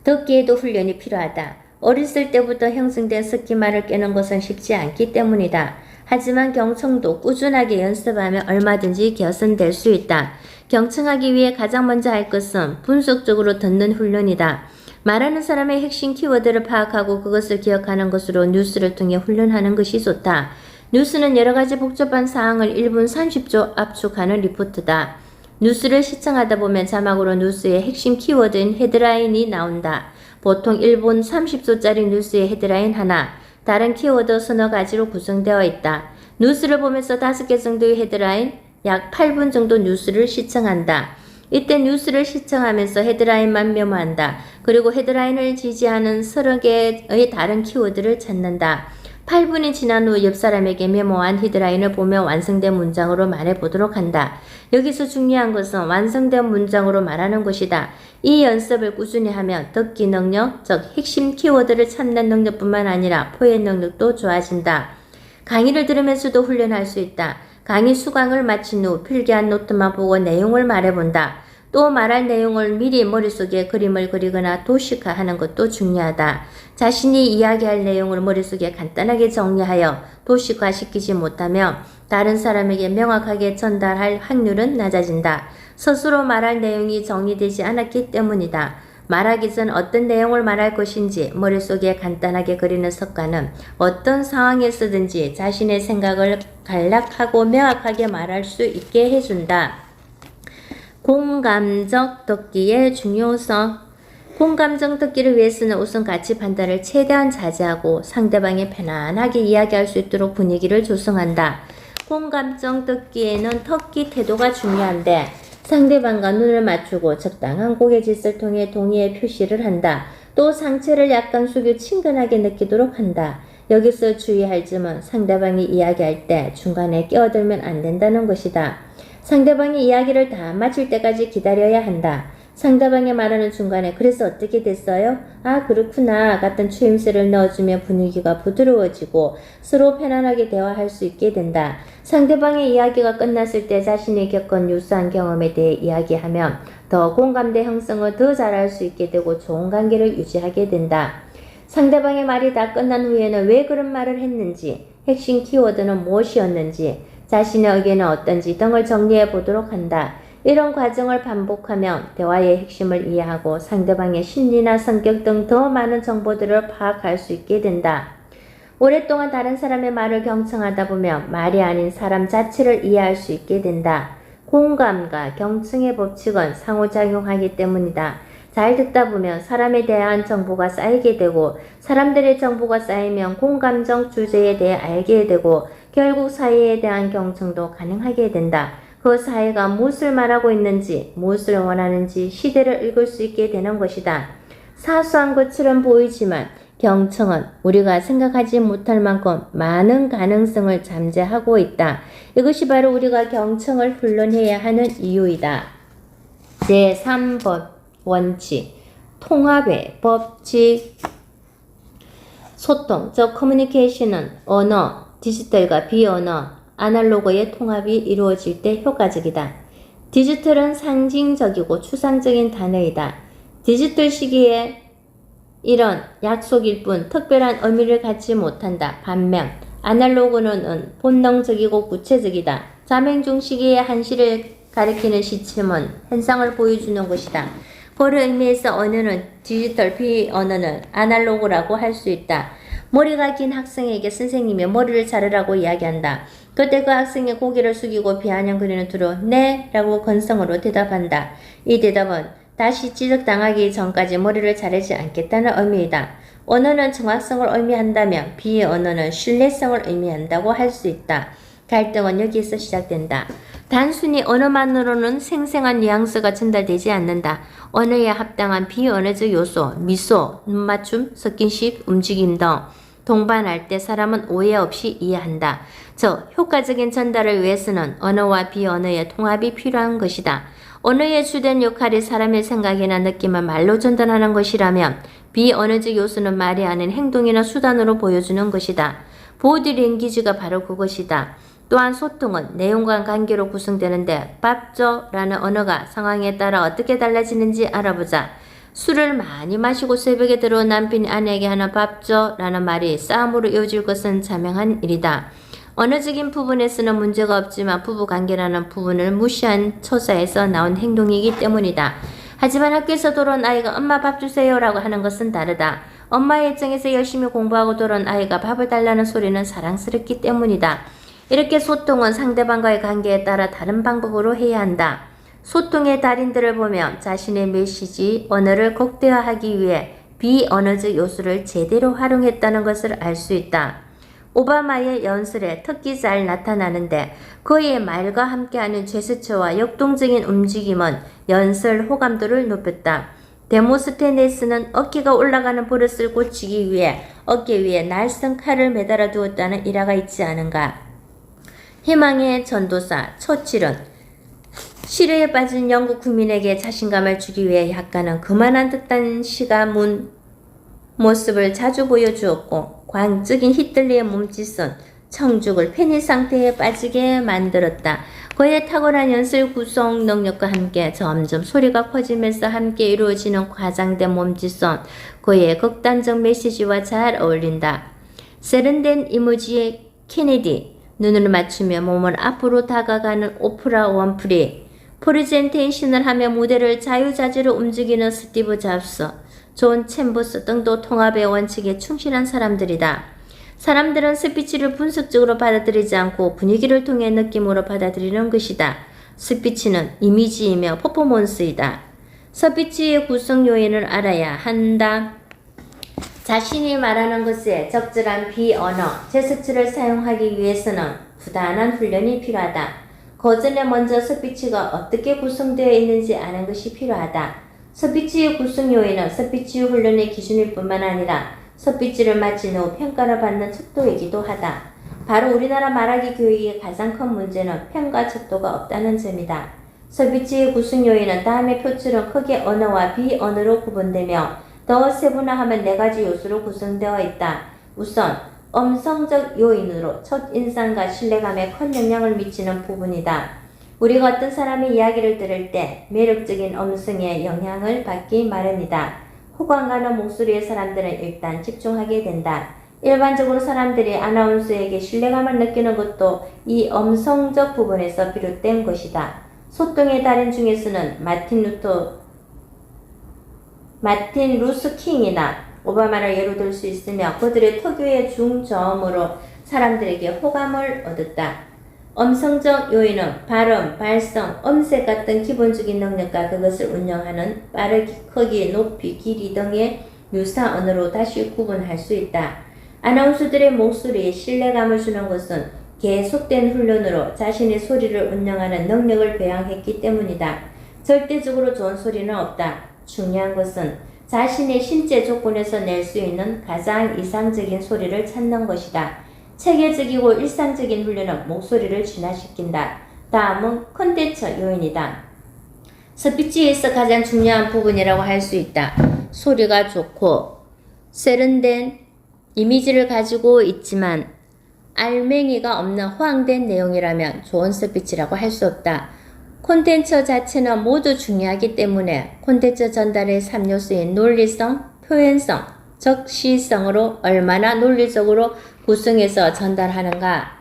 듣기에도 훈련이 필요하다. 어렸을 때부터 형성된 스키마를 깨는 것은 쉽지 않기 때문이다. 하지만 경청도 꾸준하게 연습하면 얼마든지 개선될 수 있다. 경청하기 위해 가장 먼저 할 것은 분석적으로 듣는 훈련이다. 말하는 사람의 핵심 키워드를 파악하고 그것을 기억하는 것으로 뉴스를 통해 훈련하는 것이 좋다. 뉴스는 여러 가지 복잡한 사항을 1분 30초 압축하는 리포트다. 뉴스를 시청하다 보면 자막으로 뉴스의 핵심 키워드인 헤드라인이 나온다. 보통 1분 30초짜리 뉴스의 헤드라인 하나, 다른 키워드 서너 가지로 구성되어 있다. 뉴스를 보면서 5개 정도의 헤드라인, 약 8분 정도 뉴스를 시청한다. 이때 뉴스를 시청하면서 헤드라인만 메모한다. 그리고 헤드라인을 지지하는 서너 개의 다른 키워드를 찾는다. 8분이 지난 후 옆 사람에게 메모한 헤드라인을 보며 완성된 문장으로 말해보도록 한다. 여기서 중요한 것은 완성된 문장으로 말하는 것이다. 이 연습을 꾸준히 하면 듣기 능력, 즉 핵심 키워드를 찾는 능력뿐만 아니라 포획 능력도 좋아진다. 강의를 들으면서도 훈련할 수 있다. 강의 수강을 마친 후 필기한 노트만 보고 내용을 말해본다. 또 말할 내용을 미리 머릿속에 그림을 그리거나 도식화하는 것도 중요하다. 자신이 이야기할 내용을 머릿속에 간단하게 정리하여 도식화시키지 못하면 다른 사람에게 명확하게 전달할 확률은 낮아진다. 스스로 말할 내용이 정리되지 않았기 때문이다. 말하기 전 어떤 내용을 말할 것인지 머릿속에 간단하게 그리는 습관은 어떤 상황에서든지 자신의 생각을 간략하고 명확하게 말할 수 있게 해준다. 공감적 듣기의 중요성. 공감적 듣기를 위해서는 우선 가치 판단을 최대한 자제하고 상대방이 편안하게 이야기할 수 있도록 분위기를 조성한다. 공감적 듣기에는 듣기 태도가 중요한데 상대방과 눈을 맞추고 적당한 고개짓을 통해 동의의 표시를 한다. 또 상체를 약간 숙여 친근하게 느끼도록 한다. 여기서 주의할 점은 상대방이 이야기할 때 중간에 끼어들면 안 된다는 것이다. 상대방이 이야기를 다 마칠 때까지 기다려야 한다. 상대방이 말하는 중간에 그래서 어떻게 됐어요? 아 그렇구나 같은 추임새를 넣어주면 분위기가 부드러워지고 서로 편안하게 대화할 수 있게 된다. 상대방의 이야기가 끝났을 때 자신이 겪은 유사한 경험에 대해 이야기하면 더 공감대 형성을 더 잘할 수 있게 되고 좋은 관계를 유지하게 된다. 상대방의 말이 다 끝난 후에는 왜 그런 말을 했는지, 핵심 키워드는 무엇이었는지, 자신의 의견은 어떤지 등을 정리해 보도록 한다. 이런 과정을 반복하면 대화의 핵심을 이해하고 상대방의 심리나 성격 등 더 많은 정보들을 파악할 수 있게 된다. 오랫동안 다른 사람의 말을 경청하다 보면 말이 아닌 사람 자체를 이해할 수 있게 된다. 공감과 경청의 법칙은 상호작용하기 때문이다. 잘 듣다 보면 사람에 대한 정보가 쌓이게 되고 사람들의 정보가 쌓이면 공감적 주제에 대해 알게 되고 결국 사회에 대한 경청도 가능하게 된다. 그 사회가 무엇을 말하고 있는지, 무엇을 원하는지 시대를 읽을 수 있게 되는 것이다. 사소한 것처럼 보이지만 경청은 우리가 생각하지 못할 만큼 많은 가능성을 잠재하고 있다. 이것이 바로 우리가 경청을 훈련해야 하는 이유이다. 제3번 원칙, 통합의 법칙. 소통, 즉 커뮤니케이션은 언어, 디지털과 비언어, 아날로그의 통합이 이루어질 때 효과적이다. 디지털은 상징적이고 추상적인 단어이다. 디지털 시기에 이런 약속일 뿐 특별한 의미를 갖지 못한다. 반면 아날로그는 본능적이고 구체적이다. 자맹중 시기의 한시를 가리키는 시침은 현상을 보여주는 것이다. 그런 의미에서 언어는 디지털, 비언어는 아날로그라고 할 수 있다. 머리가 긴 학생에게 선생님이 머리를 자르라고 이야기한다. 그때 그 학생이 고개를 숙이고 비아냥거리는 투로 네 라고 건성으로 대답한다. 이 대답은 다시 지적당하기 전까지 머리를 자르지 않겠다는 의미이다. 언어는 정확성을 의미한다면 비언어는 신뢰성을 의미한다고 할 수 있다. 갈등은 여기에서 시작된다. 단순히 언어만으로는 생생한 뉘앙스가 전달되지 않는다. 언어에 합당한 비언어적 요소, 미소, 눈맞춤, 스킨십, 움직임 등 동반할 때 사람은 오해 없이 이해한다. 즉, 효과적인 전달을 위해서는 언어와 비언어의 통합이 필요한 것이다. 언어의 주된 역할이 사람의 생각이나 느낌을 말로 전달하는 것이라면 비언어적 요소는 말이 아닌 행동이나 수단으로 보여주는 것이다. 보디랭귀지가 바로 그것이다. 또한 소통은 내용과 관계로 구성되는데 밥 줘 라는 언어가 상황에 따라 어떻게 달라지는지 알아보자. 술을 많이 마시고 새벽에 들어온 남편이 아내에게 하는 밥 줘 라는 말이 싸움으로 이어질 것은 자명한 일이다. 언어적인 부분에서는 문제가 없지만 부부관계라는 부분을 무시한 처사에서 나온 행동이기 때문이다. 하지만 학교에서 돌아온 아이가 엄마 밥 주세요 라고 하는 것은 다르다. 엄마의 입장에서 열심히 공부하고 돌아온 아이가 밥을 달라는 소리는 사랑스럽기 때문이다. 이렇게 소통은 상대방과의 관계에 따라 다른 방법으로 해야 한다. 소통의 달인들을 보면 자신의 메시지, 언어를 극대화하기 위해 비언어적 요소를 제대로 활용했다는 것을 알 수 있다. 오바마의 연설에 특히 잘 나타나는데 그의 말과 함께하는 제스처와 역동적인 움직임은 연설 호감도를 높였다. 데모스테네스는 어깨가 올라가는 버릇을 고치기 위해 어깨 위에 날쌘 칼을 매달아 두었다는 일화가 있지 않은가. 희망의 전도사 처칠은 시류에 빠진 영국 국민에게 자신감을 주기 위해 약간은 그만한 듯한 시가문 모습을 자주 보여주었고 광적인 히틀러의 몸짓은 청죽을 패닉 상태에 빠지게 만들었다. 그의 탁월한 연설 구성 능력과 함께 점점 소리가 커지면서 함께 이루어지는 과장된 몸짓은 그의 극단적 메시지와 잘 어울린다. 세련된 이미지의 케네디, 눈을 맞추며 몸을 앞으로 다가가는 오프라 원프리, 프레젠테이션을 하며 무대를 자유자재로 움직이는 스티브 잡스, 존 챔버스 등도 통합의 원칙에 충실한 사람들이다. 사람들은 스피치를 분석적으로 받아들이지 않고 분위기를 통해 느낌으로 받아들이는 것이다. 스피치는 이미지이며 퍼포먼스이다. 스피치의 구성 요인을 알아야 한다. 자신이 말하는 것에 적절한 비언어, 제스처를 사용하기 위해서는 부단한 훈련이 필요하다. 그 전에 먼저 스피치가 어떻게 구성되어 있는지 아는 것이 필요하다. 스피치의 구성 요인은 스피치 훈련의 기준일 뿐만 아니라 스피치를 마친 후 평가를 받는 척도이기도 하다. 바로 우리나라 말하기 교육의 가장 큰 문제는 평가 척도가 없다는 점이다. 스피치의 구성 요인은 다음의 표처럼 크게 언어와 비언어로 구분되며 더 세분화하면 4가지 요소로 구성되어 있다. 우선 음성적 요인으로 첫인상과 신뢰감에 큰 영향을 미치는 부분이다. 우리가 어떤 사람의 이야기를 들을 때 매력적인 음성에 영향을 받기 마련이다. 호감 가는 목소리의 사람들은 일단 집중하게 된다. 일반적으로 사람들이 아나운서에게 신뢰감을 느끼는 것도 이 음성적 부분에서 비롯된 것이다. 소통의 달인 중에서는 마틴 루스 킹이나 오바마를 예로 들 수 있으며 그들의 특유의 중저음으로 사람들에게 호감을 얻었다. 음성적 요인은 발음, 발성, 음색 같은 기본적인 능력과 그것을 운영하는 빠르기, 크기, 높이, 길이 등의 유사 언어로 다시 구분할 수 있다. 아나운서들의 목소리에 신뢰감을 주는 것은 계속된 훈련으로 자신의 소리를 운영하는 능력을 배양했기 때문이다. 절대적으로 좋은 소리는 없다. 중요한 것은 자신의 신체 조건에서 낼 수 있는 가장 이상적인 소리를 찾는 것이다. 체계적이고 일상적인 훈련은 목소리를 진화시킨다. 다음은 콘텐츠 요인이다. 스피치에서 가장 중요한 부분이라고 할 수 있다. 소리가 좋고 세련된 이미지를 가지고 있지만 알맹이가 없는 허황된 내용이라면 좋은 스피치라고 할 수 없다. 콘텐츠 자체는 모두 중요하기 때문에 콘텐츠 전달의 3요소인 논리성, 표현성, 적시성으로 얼마나 논리적으로 구성해서 전달하는가,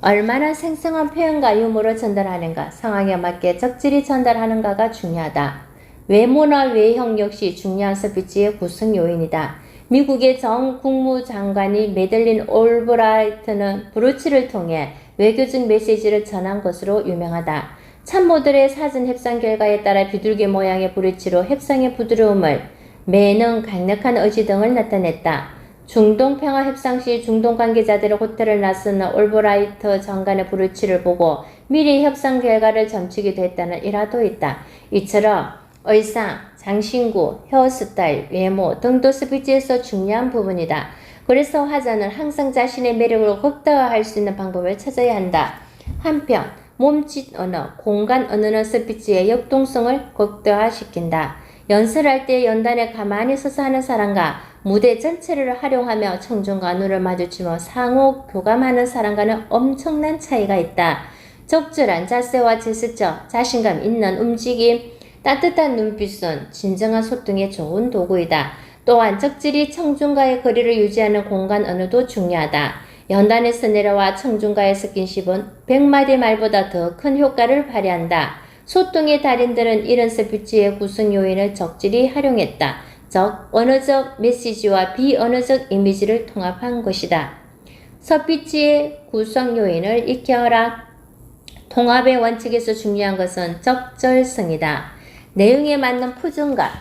얼마나 생생한 표현과 유머로 전달하는가, 상황에 맞게 적절히 전달하는가가 중요하다. 외모나 외형 역시 중요한 스피치의 구성 요인이다. 미국의 전 국무장관이 메들린 올브라이트는 브로치를 통해 외교적 메시지를 전한 것으로 유명하다. 참모들의 사전 협상 결과에 따라 비둘기 모양의 브로치로 협상의 부드러움을, 매능, 강력한 의지 등을 나타냈다. 중동 평화 협상 시 중동 관계자들의 호텔을 나서는 올브라이트 장관의 브로치를 보고 미리 협상 결과를 점치기도 했다는 일화도 있다. 이처럼 의상, 장신구, 헤어스타일, 외모 등도 스피치에서 중요한 부분이다. 그래서 화자는 항상 자신의 매력을 극대화할 수 있는 방법을 찾아야 한다. 한편 몸짓 언어, 공간 언어는 스피치의 역동성을 극대화시킨다. 연설할 때 연단에 가만히 서서 하는 사람과 무대 전체를 활용하며 청중과 눈을 마주치며 상호 교감하는 사람과는 엄청난 차이가 있다. 적절한 자세와 제스처, 자신감 있는 움직임, 따뜻한 눈빛은 진정한 소통에 좋은 도구이다. 또한 적절히 청중과의 거리를 유지하는 공간 언어도 중요하다. 연단에서 내려와 청중과의 스킨십은 100마디 말보다 더 큰 효과를 발휘한다. 소통의 달인들은 이런 스피치의 구성 요인을 적절히 활용했다. 즉, 언어적 메시지와 비언어적 이미지를 통합한 것이다. 스피치의 구성 요인을 익혀라. 통합의 원칙에서 중요한 것은 적절성이다. 내용에 맞는 표정과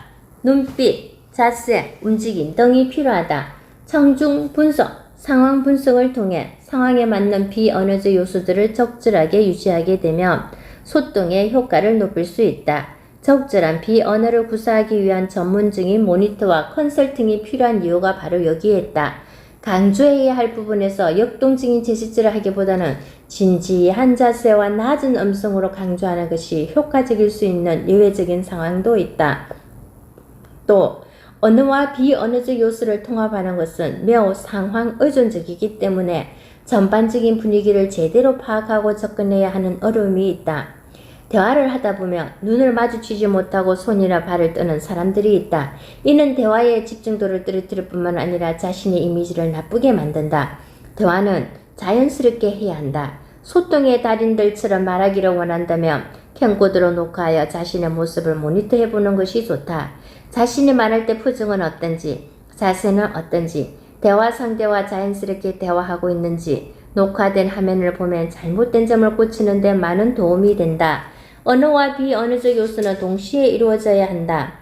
눈빛, 자세, 움직임 등이 필요하다. 청중 분석, 상황 분석을 통해 상황에 맞는 비언어적 요소들을 적절하게 유지하게 되면 소통의 효과를 높일 수 있다. 적절한 비언어를 구사하기 위한 전문적인 모니터와 컨설팅이 필요한 이유가 바로 여기에 있다. 강조해야 할 부분에서 역동적인 제스처를 하기보다는 진지한 자세와 낮은 음성으로 강조하는 것이 효과적일 수 있는 예외적인 상황도 있다. 또 언어와 비언어적 요소를 통합하는 것은 매우 상황 의존적이기 때문에 전반적인 분위기를 제대로 파악하고 접근해야 하는 어려움이 있다. 대화를 하다 보면 눈을 마주치지 못하고 손이나 발을 뜨는 사람들이 있다. 이는 대화의 집중도를 떨어뜨릴 뿐만 아니라 자신의 이미지를 나쁘게 만든다. 대화는 자연스럽게 해야 한다. 소통의 달인들처럼 말하기를 원한다면 캠코더로 녹화하여 자신의 모습을 모니터해보는 것이 좋다. 자신이 말할 때 표정은 어떤지, 자세는 어떤지, 대화 상대와 자연스럽게 대화하고 있는지 녹화된 화면을 보면 잘못된 점을 고치는 데 많은 도움이 된다. 언어와 비언어적 요소는 동시에 이루어져야 한다.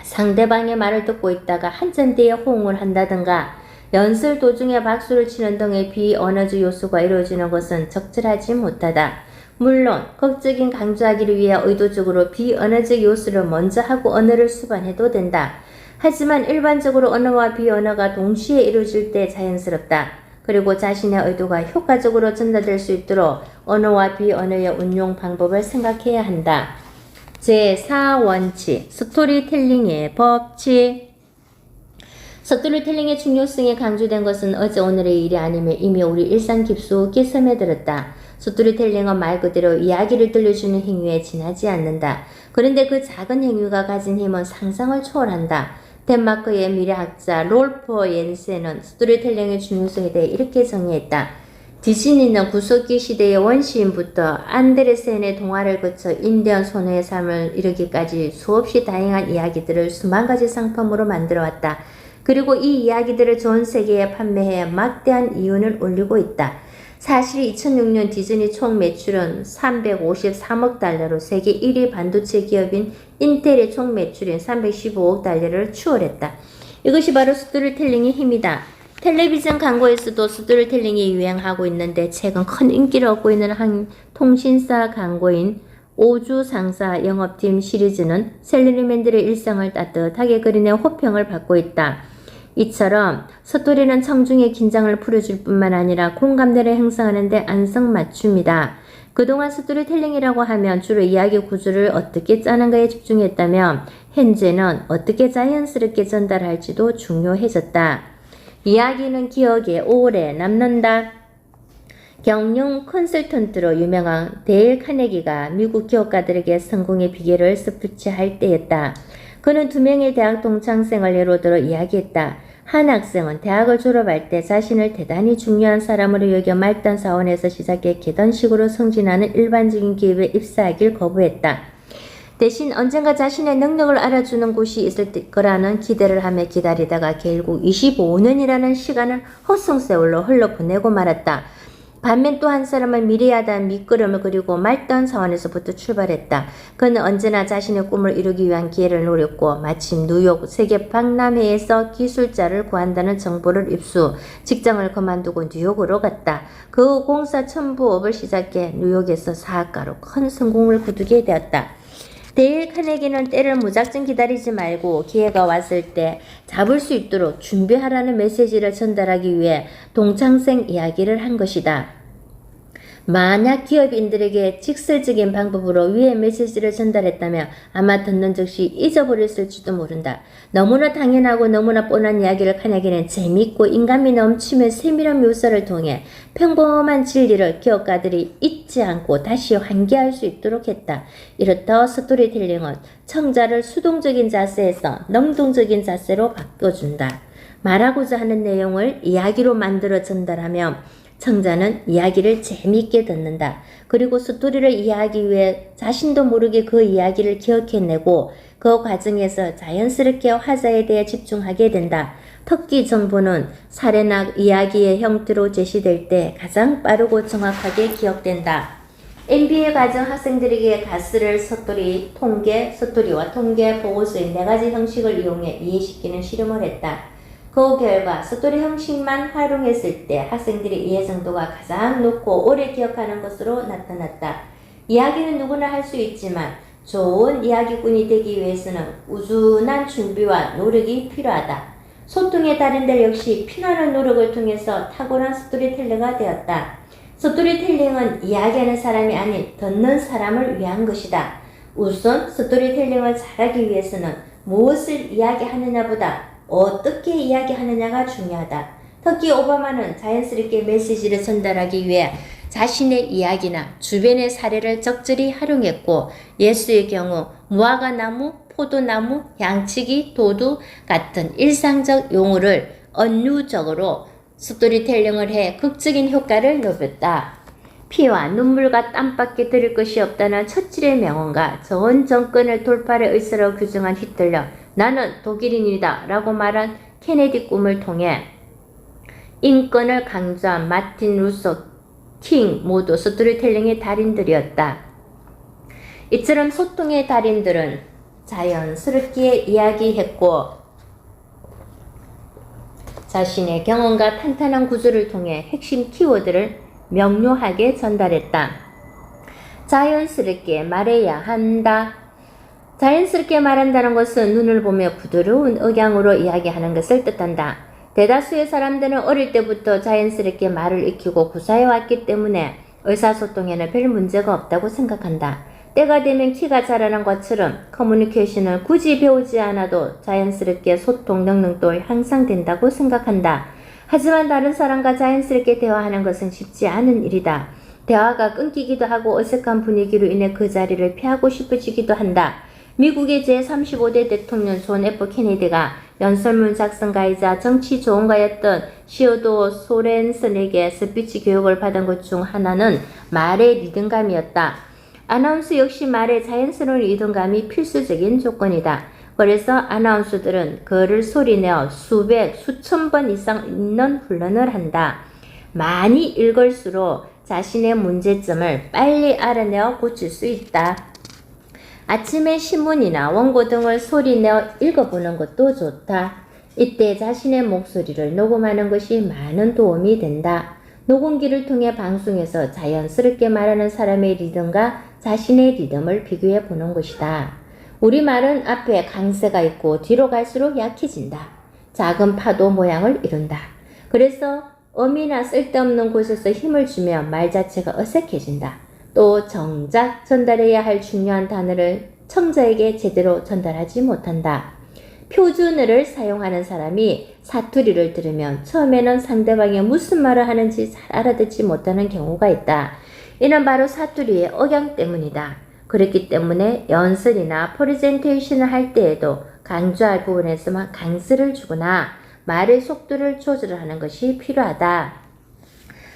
상대방의 말을 듣고 있다가 한참 뒤에 호응을 한다든가 연설 도중에 박수를 치는 등의 비언어적 요소가 이루어지는 것은 적절하지 못하다. 물론 극적인 강조하기를 위해 의도적으로 비언어적 요소를 먼저 하고 언어를 수반해도 된다. 하지만 일반적으로 언어와 비언어가 동시에 이루어질 때 자연스럽다. 그리고 자신의 의도가 효과적으로 전달될 수 있도록 언어와 비언어의 운용 방법을 생각해야 한다. 제4원칙, 스토리텔링의 법칙. 스토리텔링의 중요성이 강조된 것은 어제 오늘의 일이 아니며 이미 우리 일상 깊숙이 스며들었다. 스토리텔링은 말 그대로 이야기를 들려주는 행위에 지나지 않는다. 그런데 그 작은 행위가 가진 힘은 상상을 초월한다. 덴마크의 미래학자 롤프 옌센은 스토리텔링의 중요성에 대해 이렇게 정의했다. 디즈니는 구석기 시대의 원시인부터 안데르센의 동화를 거쳐 인디언 소녀의 삶을 이르기까지 수없이 다양한 이야기들을 수만 가지 상품으로 만들어왔다. 그리고 이 이야기들을 전 세계에 판매해 막대한 이윤을 올리고 있다. 사실 2006년 디즈니 총 매출은 353억 달러로 세계 1위 반도체 기업인 인텔의 총 매출인 315억 달러를 추월했다. 이것이 바로 스토리텔링의 힘이다. 텔레비전 광고에서도 스토리텔링이 유행하고 있는데 최근 큰 인기를 얻고 있는 한 통신사 광고인 오주 상사 영업팀 시리즈는 셀러리맨들의 일상을 따뜻하게 그리는 호평을 받고 있다. 이처럼 스토리는 청중의 긴장을 풀어줄 뿐만 아니라 공감대를 형성하는 데 안성맞춤이다. 그동안 스토리텔링이라고 하면 주로 이야기 구조를 어떻게 짜는가에 집중했다면 현재는 어떻게 자연스럽게 전달할지도 중요해졌다. 이야기는 기억에 오래 남는다. 경영 컨설턴트로 유명한 데일 카네기가 미국 기업가들에게 성공의 비결을 스피치할 때였다. 그는 2명의 대학 동창생을 예로 들어 이야기했다. 한 학생은 대학을 졸업할 때 자신을 대단히 중요한 사람으로 여겨 말단 사원에서 시작해 계단식으로 승진하는 일반적인 기업에 입사하길 거부했다. 대신 언젠가 자신의 능력을 알아주는 곳이 있을 거라는 기대를 하며 기다리다가 결국 25년이라는 시간을 헛성세월로 흘러보내고 말았다. 반면 또 한 사람은 미래하다는 밑그림을 그리고 말단 사원에서부터 출발했다. 그는 언제나 자신의 꿈을 이루기 위한 기회를 노렸고 마침 뉴욕 세계 박람회에서 기술자를 구한다는 정보를 입수, 직장을 그만두고 뉴욕으로 갔다. 그 후 공사 첨부업을 시작해 뉴욕에서 사학가로 큰 성공을 거두게 되었다. 데일 카네기는 때를 무작정 기다리지 말고 기회가 왔을 때 잡을 수 있도록 준비하라는 메시지를 전달하기 위해 동창생 이야기를 한 것이다. 만약 기업인들에게 직설적인 방법으로 위의 메시지를 전달했다면 아마 듣는 즉시 잊어버렸을지도 모른다. 너무나 당연하고 너무나 뻔한 이야기를 카네기는 재미있고 인감이 넘치며 세밀한 묘사를 통해 평범한 진리를 기업가들이 잊지 않고 다시 환기할 수 있도록 했다. 이렇다 스토리텔링은 청자를 수동적인 자세에서 능동적인 자세로 바꿔준다. 말하고자 하는 내용을 이야기로 만들어 전달하며 청자는 이야기를 재미있게 듣는다. 그리고 스토리를 이해하기 위해 자신도 모르게 그 이야기를 기억해내고 그 과정에서 자연스럽게 화자에 대해 집중하게 된다. 특히 정보는 사례나 이야기의 형태로 제시될 때 가장 빠르고 정확하게 기억된다. MBA 과정 학생들에게 가스를 스토리와 통계 보고서의 4가지 형식을 이용해 이해시키는 실험을 했다. 그 결과 스토리 형식만 활용했을 때 학생들의 이해 정도가 가장 높고 오래 기억하는 것으로 나타났다. 이야기는 누구나 할 수 있지만 좋은 이야기꾼이 되기 위해서는 우준한 준비와 노력이 필요하다. 소통의 달인들 역시 피나는 노력을 통해서 탁월한 스토리텔러가 되었다. 스토리텔링은 이야기하는 사람이 아닌 듣는 사람을 위한 것이다. 우선 스토리텔링을 잘하기 위해서는 무엇을 이야기하느냐보다 어떻게 이야기하느냐가 중요하다. 특히 오바마는 자연스럽게 메시지를 전달하기 위해 자신의 이야기나 주변의 사례를 적절히 활용했고 예수의 경우 무화과나무, 포도나무, 양치기, 도두 같은 일상적 용어를 은유적으로 스토리텔링을 해 극적인 효과를 누렸다. 피와 눈물과 땀밖에 들을 것이 없다는 처칠의 명언과 전 정권을 돌파할 의사로 규정한 히틀러, 나는 독일인이다 라고 말한 케네디 꿈을 통해 인권을 강조한 마틴 루서 킹 모두 스토리텔링의 달인들이었다. 이처럼 소통의 달인들은 자연스럽게 이야기했고 자신의 경험과 탄탄한 구조를 통해 핵심 키워드를 명료하게 전달했다. 자연스럽게 말해야 한다. 자연스럽게 말한다는 것은 눈을 보며 부드러운 억양으로 이야기하는 것을 뜻한다. 대다수의 사람들은 어릴 때부터 자연스럽게 말을 익히고 구사해왔기 때문에 의사소통에는 별 문제가 없다고 생각한다. 때가 되면 키가 자라는 것처럼 커뮤니케이션을 굳이 배우지 않아도 자연스럽게 소통 능력도 향상된다고 생각한다. 하지만 다른 사람과 자연스럽게 대화하는 것은 쉽지 않은 일이다. 대화가 끊기기도 하고 어색한 분위기로 인해 그 자리를 피하고 싶어지기도 한다. 미국의 제35대 대통령 존 F 케네디가 연설문 작성가이자 정치 조언가였던 시어도어 소렌슨에게 스피치 교육을 받은 것 중 하나는 말의 리듬감이었다. 아나운서 역시 말의 자연스러운 리듬감이 필수적인 조건이다. 그래서 아나운서들은 글을 소리내어 수백, 수천 번 이상 읽는 훈련을 한다. 많이 읽을수록 자신의 문제점을 빨리 알아내어 고칠 수 있다. 아침에 신문이나 원고 등을 소리내어 읽어보는 것도 좋다. 이때 자신의 목소리를 녹음하는 것이 많은 도움이 된다. 녹음기를 통해 방송에서 자연스럽게 말하는 사람의 리듬과 자신의 리듬을 비교해 보는 것이다. 우리말은 앞에 강세가 있고 뒤로 갈수록 약해진다. 작은 파도 모양을 이룬다. 그래서 음이나 쓸데없는 곳에서 힘을 주면 말 자체가 어색해진다. 또 정작 전달해야 할 중요한 단어를 청자에게 제대로 전달하지 못한다. 표준어를 사용하는 사람이 사투리를 들으면 처음에는 상대방이 무슨 말을 하는지 잘 알아듣지 못하는 경우가 있다. 이는 바로 사투리의 억양 때문이다. 그렇기 때문에 연설이나 프레젠테이션을 할 때에도 강조할 부분에서만 강세를 주거나 말의 속도를 조절하는 것이 필요하다.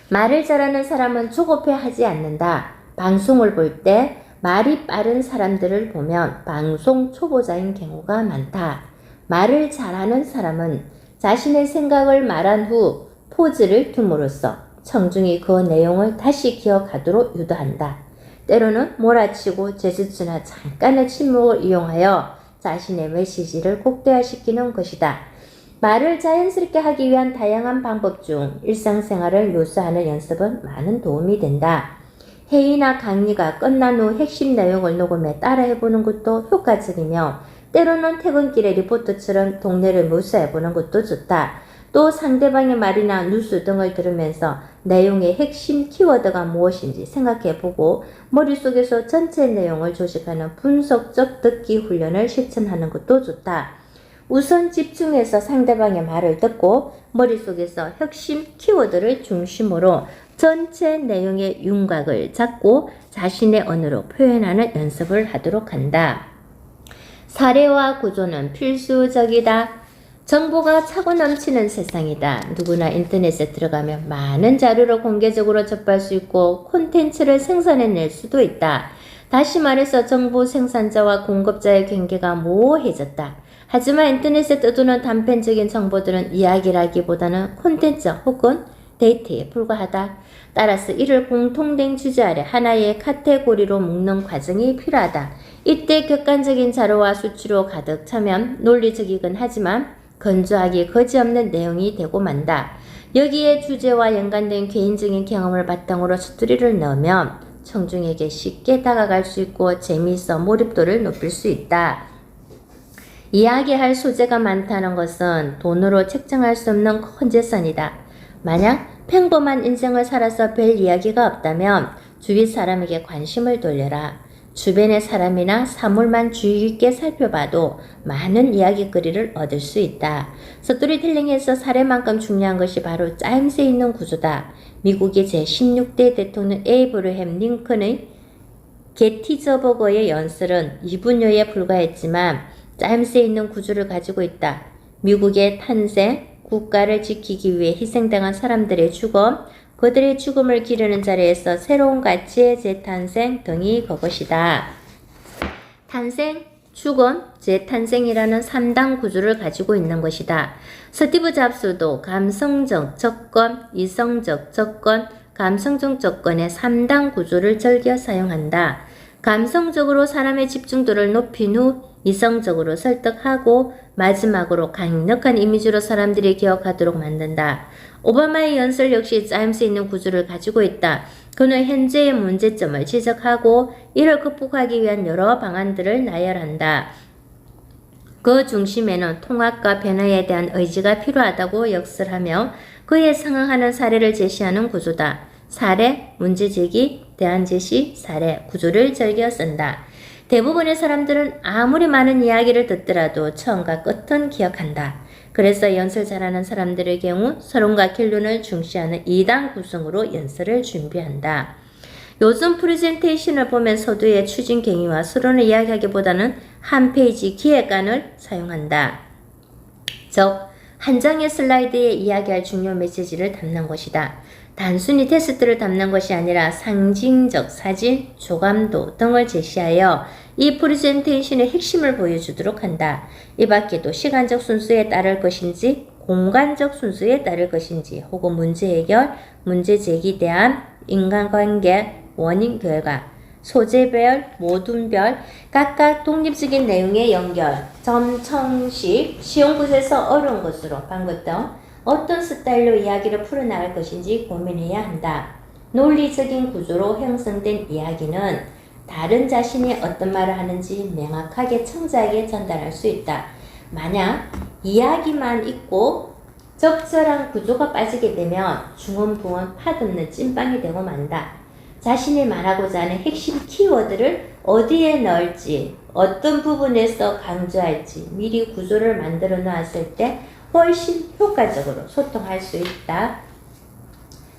말을 잘하는 사람은 조급해하지 않는다. 방송을 볼 때 말이 빠른 사람들을 보면 방송 초보자인 경우가 많다. 말을 잘하는 사람은 자신의 생각을 말한 후 포즈를 줌으로써 청중이 그 내용을 다시 기억하도록 유도한다. 때로는 몰아치고 제스처나 잠깐의 침묵을 이용하여 자신의 메시지를 극대화시키는 것이다. 말을 자연스럽게 하기 위한 다양한 방법 중 일상생활을 묘사하는 연습은 많은 도움이 된다. 회의나 강의가 끝난 후 핵심 내용을 녹음해 따라해보는 것도 효과적이며 때로는 퇴근길에 리포터처럼 동네를 묘사해보는 것도 좋다. 또 상대방의 말이나 뉴스 등을 들으면서 내용의 핵심 키워드가 무엇인지 생각해보고 머릿속에서 전체 내용을 조직하는 분석적 듣기 훈련을 실천하는 것도 좋다. 우선 집중해서 상대방의 말을 듣고 머릿속에서 핵심 키워드를 중심으로 전체 내용의 윤곽을 잡고 자신의 언어로 표현하는 연습을 하도록 한다. 사례와 구조는 필수적이다. 정보가 차고 넘치는 세상이다. 누구나 인터넷에 들어가면 많은 자료를 공개적으로 접할 수 있고 콘텐츠를 생산해낼 수도 있다. 다시 말해서 정보 생산자와 공급자의 경계가 모호해졌다. 하지만 인터넷에 떠도는 단편적인 정보들은 이야기라기보다는 콘텐츠 혹은 데이터에 불과하다. 따라서 이를 공통된 주제 아래 하나의 카테고리로 묶는 과정이 필요하다. 이때 객관적인 자료와 수치로 가득 차면 논리적이긴 하지만 건조하기 거지없는 내용이 되고 만다. 여기에 주제와 연관된 개인적인 경험을 바탕으로 스토리를 넣으면 청중에게 쉽게 다가갈 수 있고 재미있어 몰입도를 높일 수 있다. 이야기할 소재가 많다는 것은 돈으로 책정할 수 없는 큰 재산이다. 만약 평범한 인생을 살아서 별 이야기가 없다면 주위 사람에게 관심을 돌려라. 주변의 사람이나 사물만 주의 깊게 살펴봐도 많은 이야기거리를 얻을 수 있다. 스토리텔링에서 사례만큼 중요한 것이 바로 짜임새 있는 구조다. 미국의 제16대 대통령 에이브러햄 링컨의 게티저버거의 연설은 2분여에 불과했지만 짜임새 있는 구조를 가지고 있다. 미국의 탄생, 국가를 지키기 위해 희생당한 사람들의 죽음, 그들의 죽음을 기르는 자리에서 새로운 가치의 재탄생 등이 그것이다. 탄생, 죽음, 재탄생이라는 3단 구조를 가지고 있는 것이다. 스티브 잡스도 감성적 접근, 이성적 접근, 감성적 접근의 3단 구조를 즐겨 사용한다. 감성적으로 사람의 집중도를 높인 후 이성적으로 설득하고 마지막으로 강력한 이미지로 사람들이 기억하도록 만든다. 오바마의 연설 역시 짜임새 있는 구조를 가지고 있다. 그는 현재의 문제점을 지적하고 이를 극복하기 위한 여러 방안들을 나열한다. 그 중심에는 통합과 변화에 대한 의지가 필요하다고 역설하며 그에 상응하는 사례를 제시하는 구조다. 사례, 문제제기, 대안제시, 사례, 구조를 즐겨 쓴다. 대부분의 사람들은 아무리 많은 이야기를 듣더라도 처음과 끝은 기억한다. 그래서 연설 잘하는 사람들의 경우 서론과 결론을 중시하는 2단 구성으로 연설을 준비한다. 요즘 프레젠테이션을 보면 서두의 추진 경위와 서론을 이야기하기보다는 한 페이지 기획안을 사용한다. 즉, 한 장의 슬라이드에 이야기할 중요 메시지를 담는 것이다. 단순히 테스트를 담는 것이 아니라 상징적 사진, 조감도 등을 제시하여 이 프레젠테이션의 핵심을 보여주도록 한다. 이 밖에도 시간적 순수에 따를 것인지 공간적 순수에 따를 것인지 혹은 문제 해결, 문제 제기 대안, 인간관계, 원인 결과, 소재별, 모둠별, 각각 독립적인 내용의 연결, 점청식, 쉬운 곳에서 어려운 곳으로 방금 등 어떤 스타일로 이야기를 풀어나갈 것인지 고민해야 한다. 논리적인 구조로 형성된 이야기는 다른 자신이 어떤 말을 하는지 명확하게 청자에게 전달할 수 있다. 만약 이야기만 있고 적절한 구조가 빠지게 되면 중언부언 파없는 찐빵이 되고 만다. 자신이 말하고자 하는 핵심 키워드를 어디에 넣을지, 어떤 부분에서 강조할지 미리 구조를 만들어 놨을 때 훨씬 효과적으로 소통할 수 있다.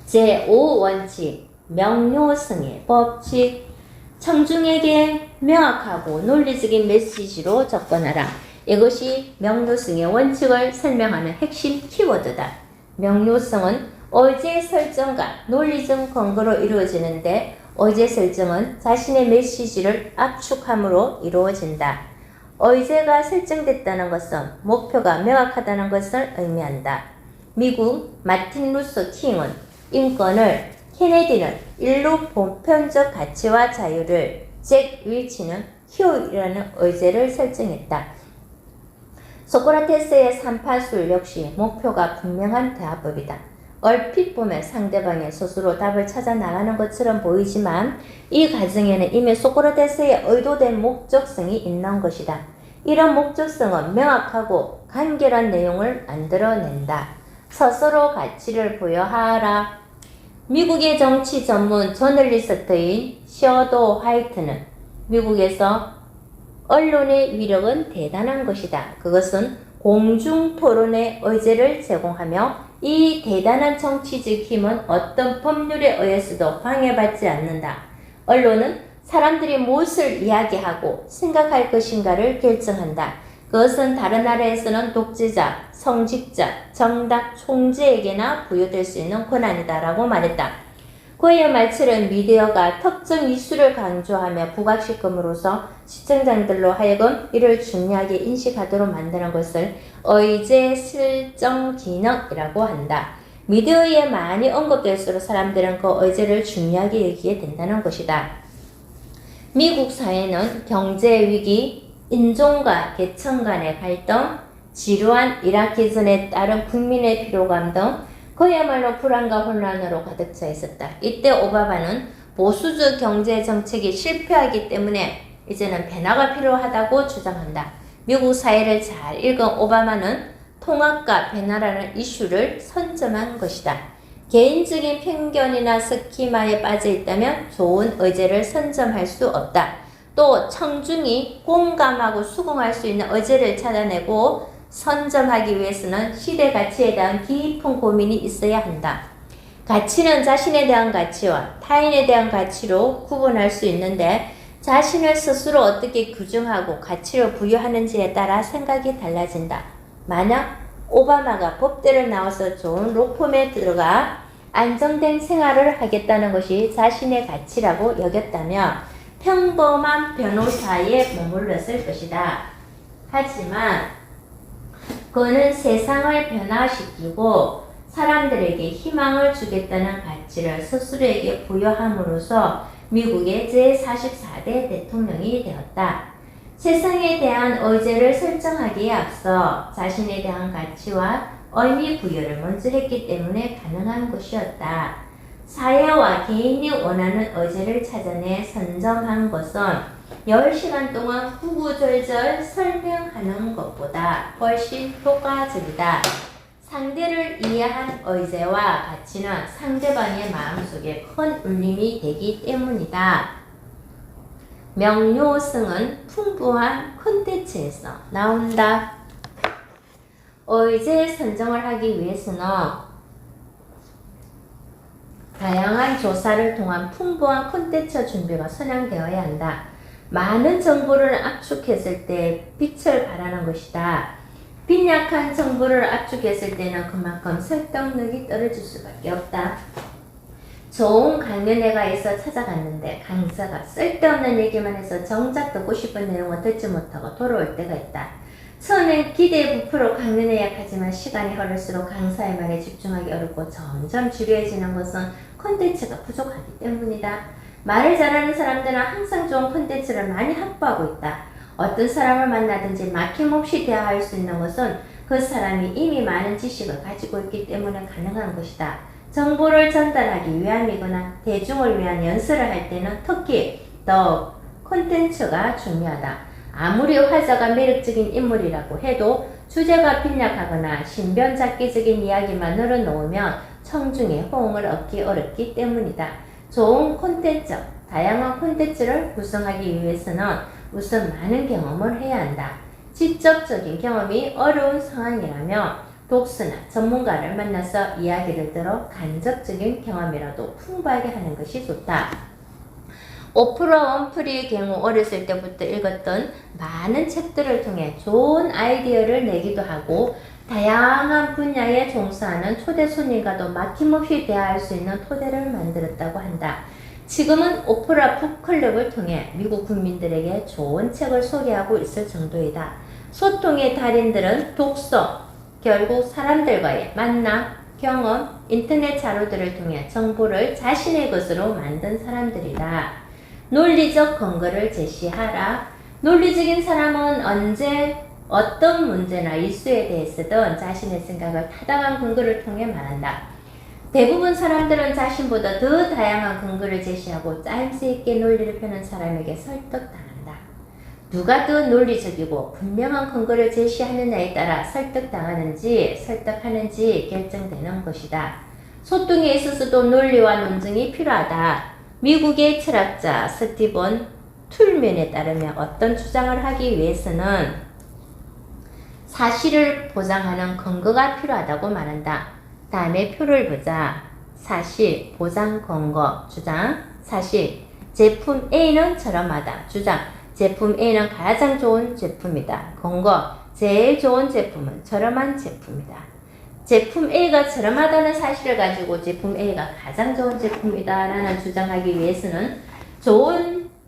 제5원칙, 명료성의 법칙. 청중에게 명확하고 논리적인 메시지로 접근하라. 이것이 명료성의 원칙을 설명하는 핵심 키워드다. 명료성은 의제 설정과 논리적 근거로 이루어지는데 의제 설정은 자신의 메시지를 압축함으로 이루어진다. 의제가 설정됐다는 것은 목표가 명확하다는 것을 의미한다. 미국 마틴 루서 킹은 인권을, 케네디는 인류 보편적 가치와 자유를, 잭 윌치는 효율이라는 의제를 설정했다. 소크라테스의 삼파술 역시 목표가 분명한 대화법이다. 얼핏 보면 상대방이 스스로 답을 찾아 나가는 것처럼 보이지만 이 과정에는 이미 소크라테스의 의도된 목적성이 있는 것이다. 이런 목적성은 명확하고 간결한 내용을 만들어낸다. 스스로 가치를 부여하라. 미국의 정치 전문 저널리스트인 셔도 화이트는 미국에서 언론의 위력은 대단한 것이다. 그것은 공중토론의 의제를 제공하며 이 대단한 정치적 힘은 어떤 법률에 의해서도 방해받지 않는다. 언론은 사람들이 무엇을 이야기하고 생각할 것인가를 결정한다. 그것은 다른 나라에서는 독재자, 성직자, 정당 총재에게나 부여될 수 있는 권한이다라고 말했다. 그의 말처럼 미디어가 특정 이슈를 강조하며 부각시킴으로써 시청자들로 하여금 이를 중요하게 인식하도록 만드는 것을 의제 실정 기능이라고 한다. 미디어에 많이 언급될수록 사람들은 그 의제를 중요하게 여기게 된다는 것이다. 미국 사회는 경제 위기, 인종과 계층 간의 갈등, 지루한 이라크전에 따른 국민의 피로감 등 그야말로 불안과 혼란으로 가득 차 있었다. 이때 오바마는 보수적 경제 정책이 실패하기 때문에 이제는 변화가 필요하다고 주장한다. 미국 사회를 잘 읽은 오바마는 통합과 변화라는 이슈를 선점한 것이다. 개인적인 편견이나 스키마에 빠져 있다면 좋은 의제를 선점할 수 없다. 또 청중이 공감하고 수긍할 수 있는 의제를 찾아내고 선점하기 위해서는 시대 가치에 대한 깊은 고민이 있어야 한다. 가치는 자신에 대한 가치와 타인에 대한 가치로 구분할 수 있는데 자신을 스스로 어떻게 규정하고 가치를 부여하는지에 따라 생각이 달라진다. 만약 오바마가 법대로 나와서 좋은 로펌에 들어가 안정된 생활을 하겠다는 것이 자신의 가치라고 여겼다면 평범한 변호사에 머물렀을 것이다. 하지만 그는 세상을 변화시키고 사람들에게 희망을 주겠다는 가치를 스스로에게 부여함으로써 미국의 제44대 대통령이 되었다. 세상에 대한 의제를 설정하기에 앞서 자신에 대한 가치와 의미 부여를 먼저 했기 때문에 가능한 것이었다. 사회와 개인이 원하는 의제를 찾아내 선점한 것은 10시간 동안 구구절절 설명하는 것보다 훨씬 효과적이다. 상대를 이해한 의제와 가치는 상대방의 마음속에 큰 울림이 되기 때문이다. 명료성은 풍부한 콘텐츠에서 나온다. 의제 선정을 하기 위해서는 다양한 조사를 통한 풍부한 콘텐츠 준비가 선양되어야 한다. 많은 정보를 압축했을 때 빛을 발하는 것이다. 빈약한 정보를 압축했을 때는 그만큼 설득력이 떨어질 수밖에 없다. 좋은 강연회가에서 찾아갔는데 강사가 쓸데없는 얘기만 해서 정작 듣고 싶은 내용을 듣지 못하고 돌아올 때가 있다. 처음엔 기대에 부풀어 강연에 약하지만 시간이 흐를수록 강사의 말에 집중하기 어렵고 점점 지루해지는 것은 콘텐츠가 부족하기 때문이다. 말을 잘하는 사람들은 항상 좋은 콘텐츠를 많이 확보하고 있다. 어떤 사람을 만나든지 막힘없이 대화할 수 있는 것은 그 사람이 이미 많은 지식을 가지고 있기 때문에 가능한 것이다. 정보를 전달하기 위함이거나 대중을 위한 연설을 할 때는 특히 더 콘텐츠가 중요하다. 아무리 화자가 매력적인 인물이라고 해도 주제가 빈약하거나 신변잡기적인 이야기만 늘어놓으면 청중의 호응을 얻기 어렵기 때문이다. 좋은 콘텐츠, 다양한 콘텐츠를 구성하기 위해서는 우선 많은 경험을 해야 한다. 직접적인 경험이 어려운 상황이라면 독서나 전문가를 만나서 이야기를 들어 간접적인 경험이라도 풍부하게 하는 것이 좋다. 오프라 윈프리의 경우 어렸을 때부터 읽었던 많은 책들을 통해 좋은 아이디어를 내기도 하고 다양한 분야에 종사하는 초대 손님과도 막힘없이 대화할 수 있는 토대를 만들었다고 한다. 지금은 오프라 북클럽을 통해 미국 국민들에게 좋은 책을 소개하고 있을 정도이다. 소통의 달인들은 독서, 결국 사람들과의 만남, 경험, 인터넷 자료들을 통해 정보를 자신의 것으로 만든 사람들이다. 논리적 근거를 제시하라. 논리적인 사람은 언제 어떤 문제나 이슈에 대해서든 자신의 생각을 타당한 근거를 통해 말한다. 대부분 사람들은 자신보다 더 다양한 근거를 제시하고 짜임새 있게 논리를 펴는 사람에게 설득당한다. 누가 더 논리적이고 분명한 근거를 제시하느냐에 따라 설득하는지 결정되는 것이다. 소통에 있어서도 논리와 논증이 필요하다. 미국의 철학자 스티븐 툴맨에 따르면 어떤 주장을 하기 위해서는 사실을 보장하는 근거가 필요하다고 말한다. 다음에 표를 보자. 사실, 보장, 근거, 주장, 사실. 제품 A는 저렴하다. 주장, 제품 A는 가장 좋은 제품이다. 근거, 제일 좋은 제품은 저렴한 제품이다. 제품 A가 저렴하다는 사실을 가지고 제품 A가 가장 좋은 제품이다라는 주장하기 위해서는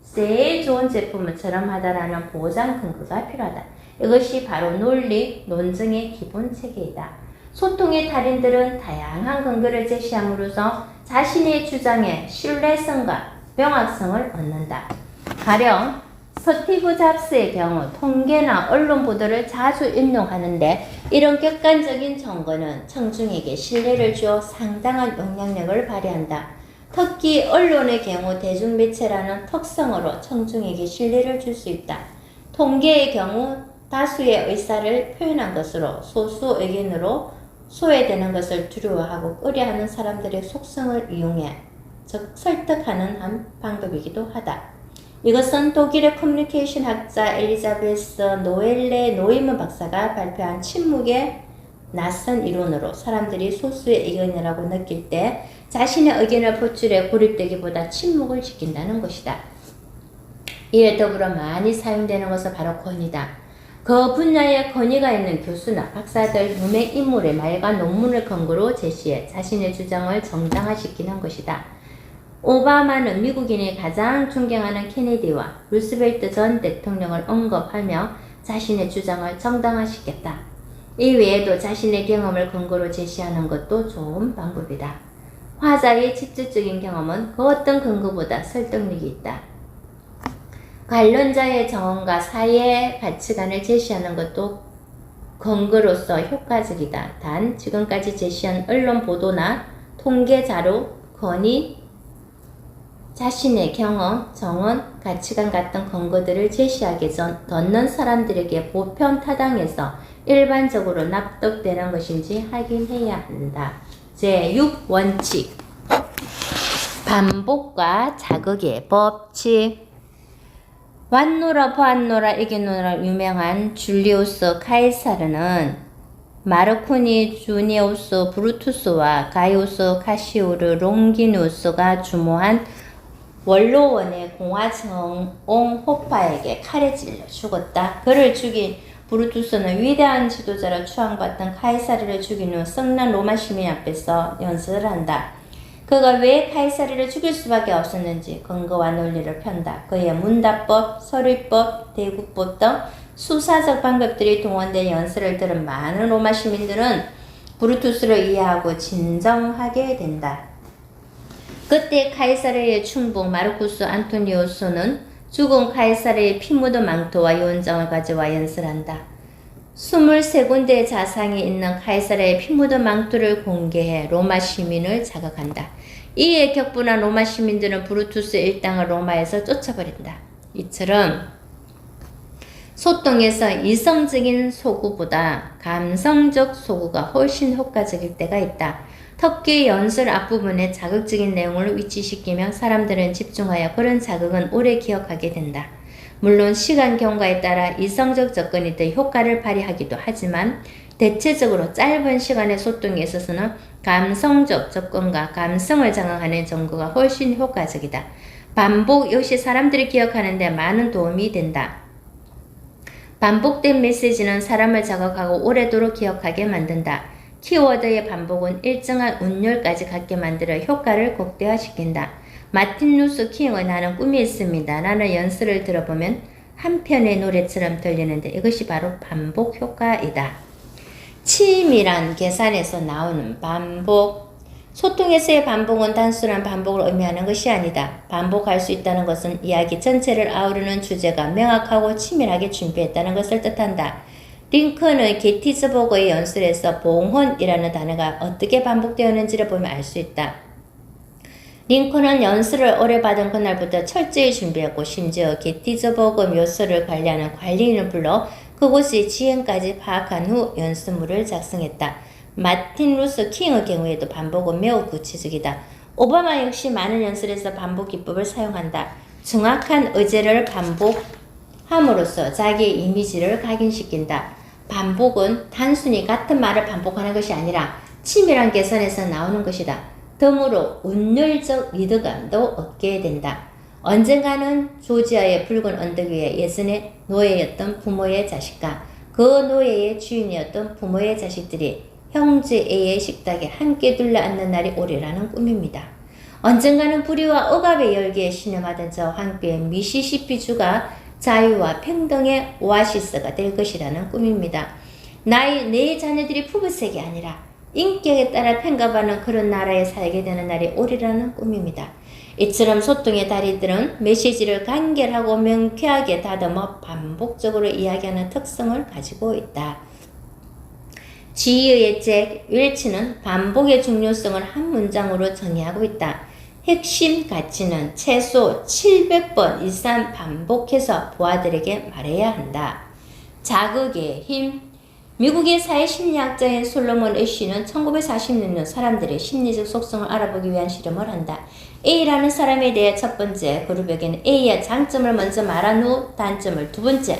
제일 좋은 제품은 저렴하다라는 보장 근거가 필요하다. 이것이 바로 논리, 논증의 기본 체계이다. 소통의 달인들은 다양한 근거를 제시함으로써 자신의 주장의 신뢰성과 명확성을 얻는다. 가령 스티브 잡스의 경우 통계나 언론 보도를 자주 인용하는데 이런 객관적인 정보는 청중에게 신뢰를 주어 상당한 영향력을 발휘한다. 특히 언론의 경우 대중매체라는 특성으로 청중에게 신뢰를 줄 수 있다. 통계의 경우 다수의 의사를 표현한 것으로 소수 의견으로 소외되는 것을 두려워하고 꺼려하는 사람들의 속성을 이용해 즉 설득하는 한 방법이기도 하다. 이것은 독일의 커뮤니케이션 학자 엘리자베스 노엘레 노이먼 박사가 발표한 침묵의 낯선 이론으로 사람들이 소수의 의견이라고 느낄 때 자신의 의견을 표출해 고립되기보다 침묵을 지킨다는 것이다. 이에 더불어 많이 사용되는 것은 바로 권위다. 그 분야에 권위가 있는 교수나 박사들, 유명 인물의 말과 논문을 근거로 제시해 자신의 주장을 정당화시키는 것이다. 오바마는 미국인이 가장 존경하는 케네디와 루스벨트 전 대통령을 언급하며 자신의 주장을 정당화시켰다. 이 외에도 자신의 경험을 근거로 제시하는 것도 좋은 방법이다. 화자의 직접적인 경험은 그 어떤 근거보다 설득력이 있다. 관련자의 정언과 사회의 가치관을 제시하는 것도 근거로서 효과적이다. 단 지금까지 제시한 언론 보도나 통계 자료, 권위, 자신의 경험, 정언, 가치관 같은 근거들을 제시하기 전 듣는 사람들에게 보편타당해서 일반적으로 납득되는 것인지 확인해야 한다. 제6원칙 반복과 자극의 법칙. 왔노라 보았노라 이겨노라 유명한 줄리우스 카이사르는 마르코니 주니우스 브루투스와 가이우스 카시우르 롱기누스가 주모한 원로원의 공화정옹 호파에게 칼에 찔려 죽었다. 그를 죽인 브루투스는 위대한 지도자로 추앙받던 카이사르를 죽인 후 성난 로마 시민 앞에서 연설을 한다. 그가 왜 카이사르를 죽일 수밖에 없었는지 근거와 논리를 편다. 그의 문답법, 서류법, 대구법 등 수사적 방법들이 동원된 연설을 들은 많은 로마 시민들은 브루투스를 이해하고 진정하게 된다. 그때 카이사르의 충북 마르쿠스 안토니우스는 죽은 카이사르의 피 묻은 망토와 유언장을 가져와 연설한다. 23군데의 자상이 있는 카이사르의 피 묻은 망토를 공개해 로마 시민을 자극한다. 이에 격분한 로마 시민들은 브루투스 일당을 로마에서 쫓아버린다. 이처럼 소통에서 이성적인 소구보다 감성적 소구가 훨씬 효과적일 때가 있다. 특히 연설 앞부분에 자극적인 내용을 위치시키면 사람들은 집중하여 그런 자극은 오래 기억하게 된다. 물론 시간 경과에 따라 이성적 접근이 더 효과를 발휘하기도 하지만 대체적으로 짧은 시간의 소통에 있어서는 감성적 접근과 감성을 장악하는 전구가 훨씬 효과적이다. 반복 역시 사람들이 기억하는 데 많은 도움이 된다. 반복된 메시지는 사람을 자극하고 오래도록 기억하게 만든다. 키워드의 반복은 일정한 운율까지 갖게 만들어 효과를 극대화시킨다. 마틴 루스 킹의 나는 꿈이 있습니다. 라는 연설을 들어보면 한 편의 노래처럼 들리는데 이것이 바로 반복 효과이다. 치밀한 계산에서 나오는 반복. 소통에서의 반복은 단순한 반복을 의미하는 것이 아니다. 반복할 수 있다는 것은 이야기 전체를 아우르는 주제가 명확하고 치밀하게 준비했다는 것을 뜻한다. 링컨의 게티즈버그의 연설에서 봉헌이라는 단어가 어떻게 반복되었는지를 보면 알 수 있다. 링컨은 연설을 오래 받은 그날부터 철저히 준비했고 심지어 게티즈버그 묘소를 관리하는 관리인을 불러 그곳의 지형까지 파악한 후 연설문을 작성했다. 마틴 루스 킹의 경우에도 반복은 매우 구체적이다. 오바마 역시 많은 연설에서 반복 기법을 사용한다. 정확한 의제를 반복함으로써 자기의 이미지를 각인시킨다. 반복은 단순히 같은 말을 반복하는 것이 아니라 치밀한 계산에서 나오는 것이다. 덤으로 운율적 리드감도 얻게 된다. 언젠가는 조지아의 붉은 언덕 위에 예전에 노예였던 부모의 자식과 그 노예의 주인이었던 부모의 자식들이 형제 A의 식탁에 함께 둘러앉는 날이 오리라는 꿈입니다. 언젠가는 불의와 억압의 열기에 신음하던 저 황폐의 미시시피주가 자유와 평등의 오아시스가 될 것이라는 꿈입니다. 내 자녀들이 푸릇색이 아니라 인격에 따라 평가받는 그런 나라에 살게 되는 날이 오리라는 꿈입니다. 이처럼 소통의 달인들은 메시지를 간결하고 명쾌하게 다듬어 반복적으로 이야기하는 특성을 가지고 있다. 지휘의 잭 윌치는 반복의 중요성을 한 문장으로 정의하고 있다. 핵심 가치는 최소 700번 이상 반복해서 부하들에게 말해야 한다. 자극의 힘. 미국의 사회심리학자인 솔로몬 애쉬는 1946년 사람들의 심리적 속성을 알아보기 위한 실험을 한다. A라는 사람에 대해 첫 번째 그룹에게는 A의 장점을 먼저 말한 후 단점을 두 번째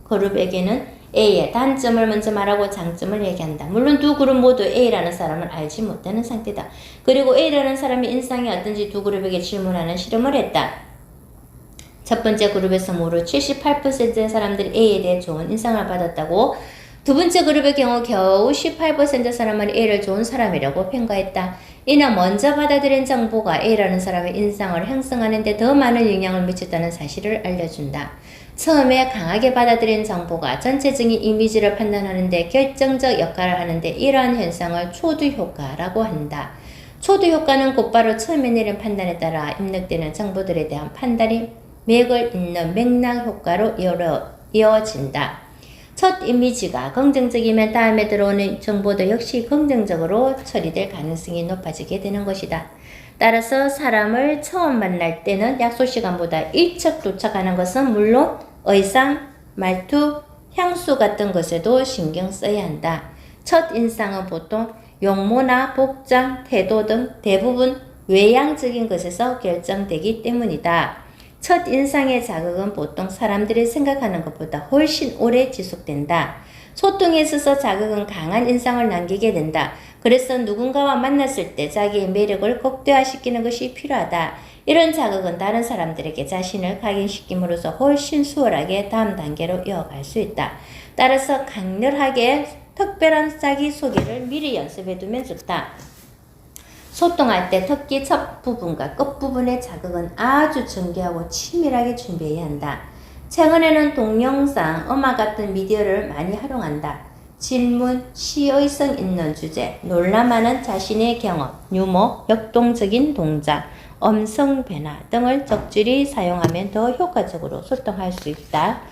그룹에게는 A의 단점을 먼저 말하고 장점을 얘기한다. 물론 두 그룹 모두 A라는 사람을 알지 못하는 상태다. 그리고 A라는 사람의 인상이 어떤지 두 그룹에게 질문하는 실험을 했다. 첫 번째 그룹에서 무려 78%의 사람들이 A에 대해 좋은 인상을 받았다고, 두 번째 그룹의 경우 겨우 18%의 사람은 A를 좋은 사람이라고 평가했다. 이는 먼저 받아들인 정보가 A라는 사람의 인상을 형성하는 데 더 많은 영향을 미쳤다는 사실을 알려준다. 처음에 강하게 받아들인 정보가 전체적인 이미지를 판단하는 데 결정적 역할을 하는데 이러한 현상을 초두 효과라고 한다. 초두 효과는 곧바로 처음에 내린 판단에 따라 입력되는 정보들에 대한 판단이 맥을 잇는 맥락 효과로 이어진다. 첫 이미지가 긍정적이면 다음에 들어오는 정보도 역시 긍정적으로 처리될 가능성이 높아지게 되는 것이다. 따라서 사람을 처음 만날 때는 약속 시간보다 일찍 도착하는 것은 물론 의상, 말투, 향수 같은 것에도 신경 써야 한다. 첫 인상은 보통 용모나 복장, 태도 등 대부분 외향적인 것에서 결정되기 때문이다. 첫 인상의 자극은 보통 사람들이 생각하는 것보다 훨씬 오래 지속된다. 소통에 있어서 자극은 강한 인상을 남기게 된다. 그래서 누군가와 만났을 때 자기의 매력을 극대화시키는 것이 필요하다. 이런 자극은 다른 사람들에게 자신을 각인시킴으로써 훨씬 수월하게 다음 단계로 이어갈 수 있다. 따라서 강렬하게 특별한 자기소개를 미리 연습해두면 좋다. 소통할 때 특히 첫 부분과 끝 부분의 자극은 아주 정교하고 치밀하게 준비해야 한다. 최근에는 동영상, 음악 같은 미디어를 많이 활용한다. 질문, 시의성 있는 주제, 놀라마는 자신의 경험, 유머, 역동적인 동작, 음성 변화 등을 적절히 사용하면 더 효과적으로 소통할 수 있다.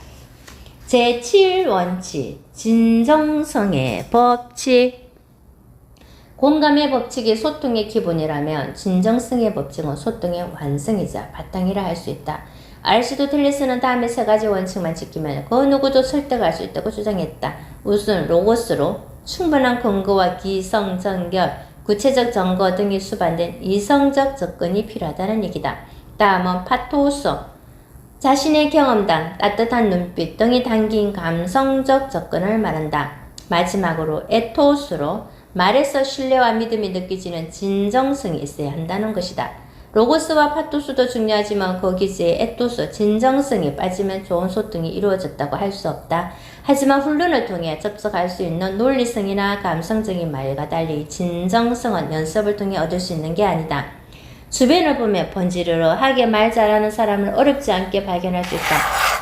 제7원칙, 진정성의 법칙. 공감의 법칙이 소통의 기본이라면 진정성의 법칙은 소통의 완성이자 바탕이라 할 수 있다. 아리스토텔레스는 다음의 세 가지 원칙만 지키면 그 누구도 설득할 수 있다고 주장했다. 우선 로고스로 충분한 근거와 기성정결, 구체적 증거 등이 수반된 이성적 접근이 필요하다는 얘기다. 다음은 파토스, 자신의 경험담, 따뜻한 눈빛 등이 담긴 감성적 접근을 말한다. 마지막으로 에토스로 말에서 신뢰와 믿음이 느껴지는 진정성이 있어야 한다는 것이다. 로고스와 파토스도 중요하지만 거기에 에토스, 진정성이 빠지면 좋은 소통이 이루어졌다고 할 수 없다. 하지만 훈련을 통해 접속할 수 있는 논리성이나 감성적인 말과 달리 진정성은 연습을 통해 얻을 수 있는 게 아니다. 주변을 보면 번지르르하게 말 잘하는 사람을 어렵지 않게 발견할 수 있다.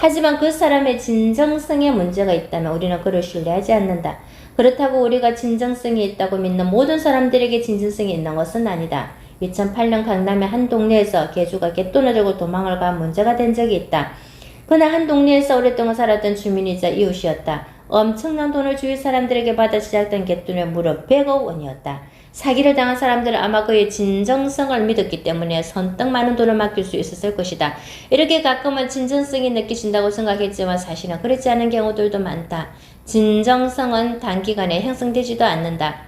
하지만 그 사람의 진정성에 문제가 있다면 우리는 그를 신뢰하지 않는다. 그렇다고 우리가 진정성이 있다고 믿는 모든 사람들에게 진정성이 있는 것은 아니다. 2008년 강남의 한 동네에서 개주가 개돈을 들고 도망을 가 문제가 된 적이 있다. 그날 한 동네에서 오랫동안 살았던 주민이자 이웃이었다. 엄청난 돈을 주위 사람들에게 받아 시작된 개돈의 무려 100억 원이었다. 사기를 당한 사람들은 아마 그의 진정성을 믿었기 때문에 선뜻 많은 돈을 맡길 수 있었을 것이다. 이렇게 가끔은 진정성이 느껴진다고 생각했지만 사실은 그렇지 않은 경우들도 많다. 진정성은 단기간에 형성되지도 않는다.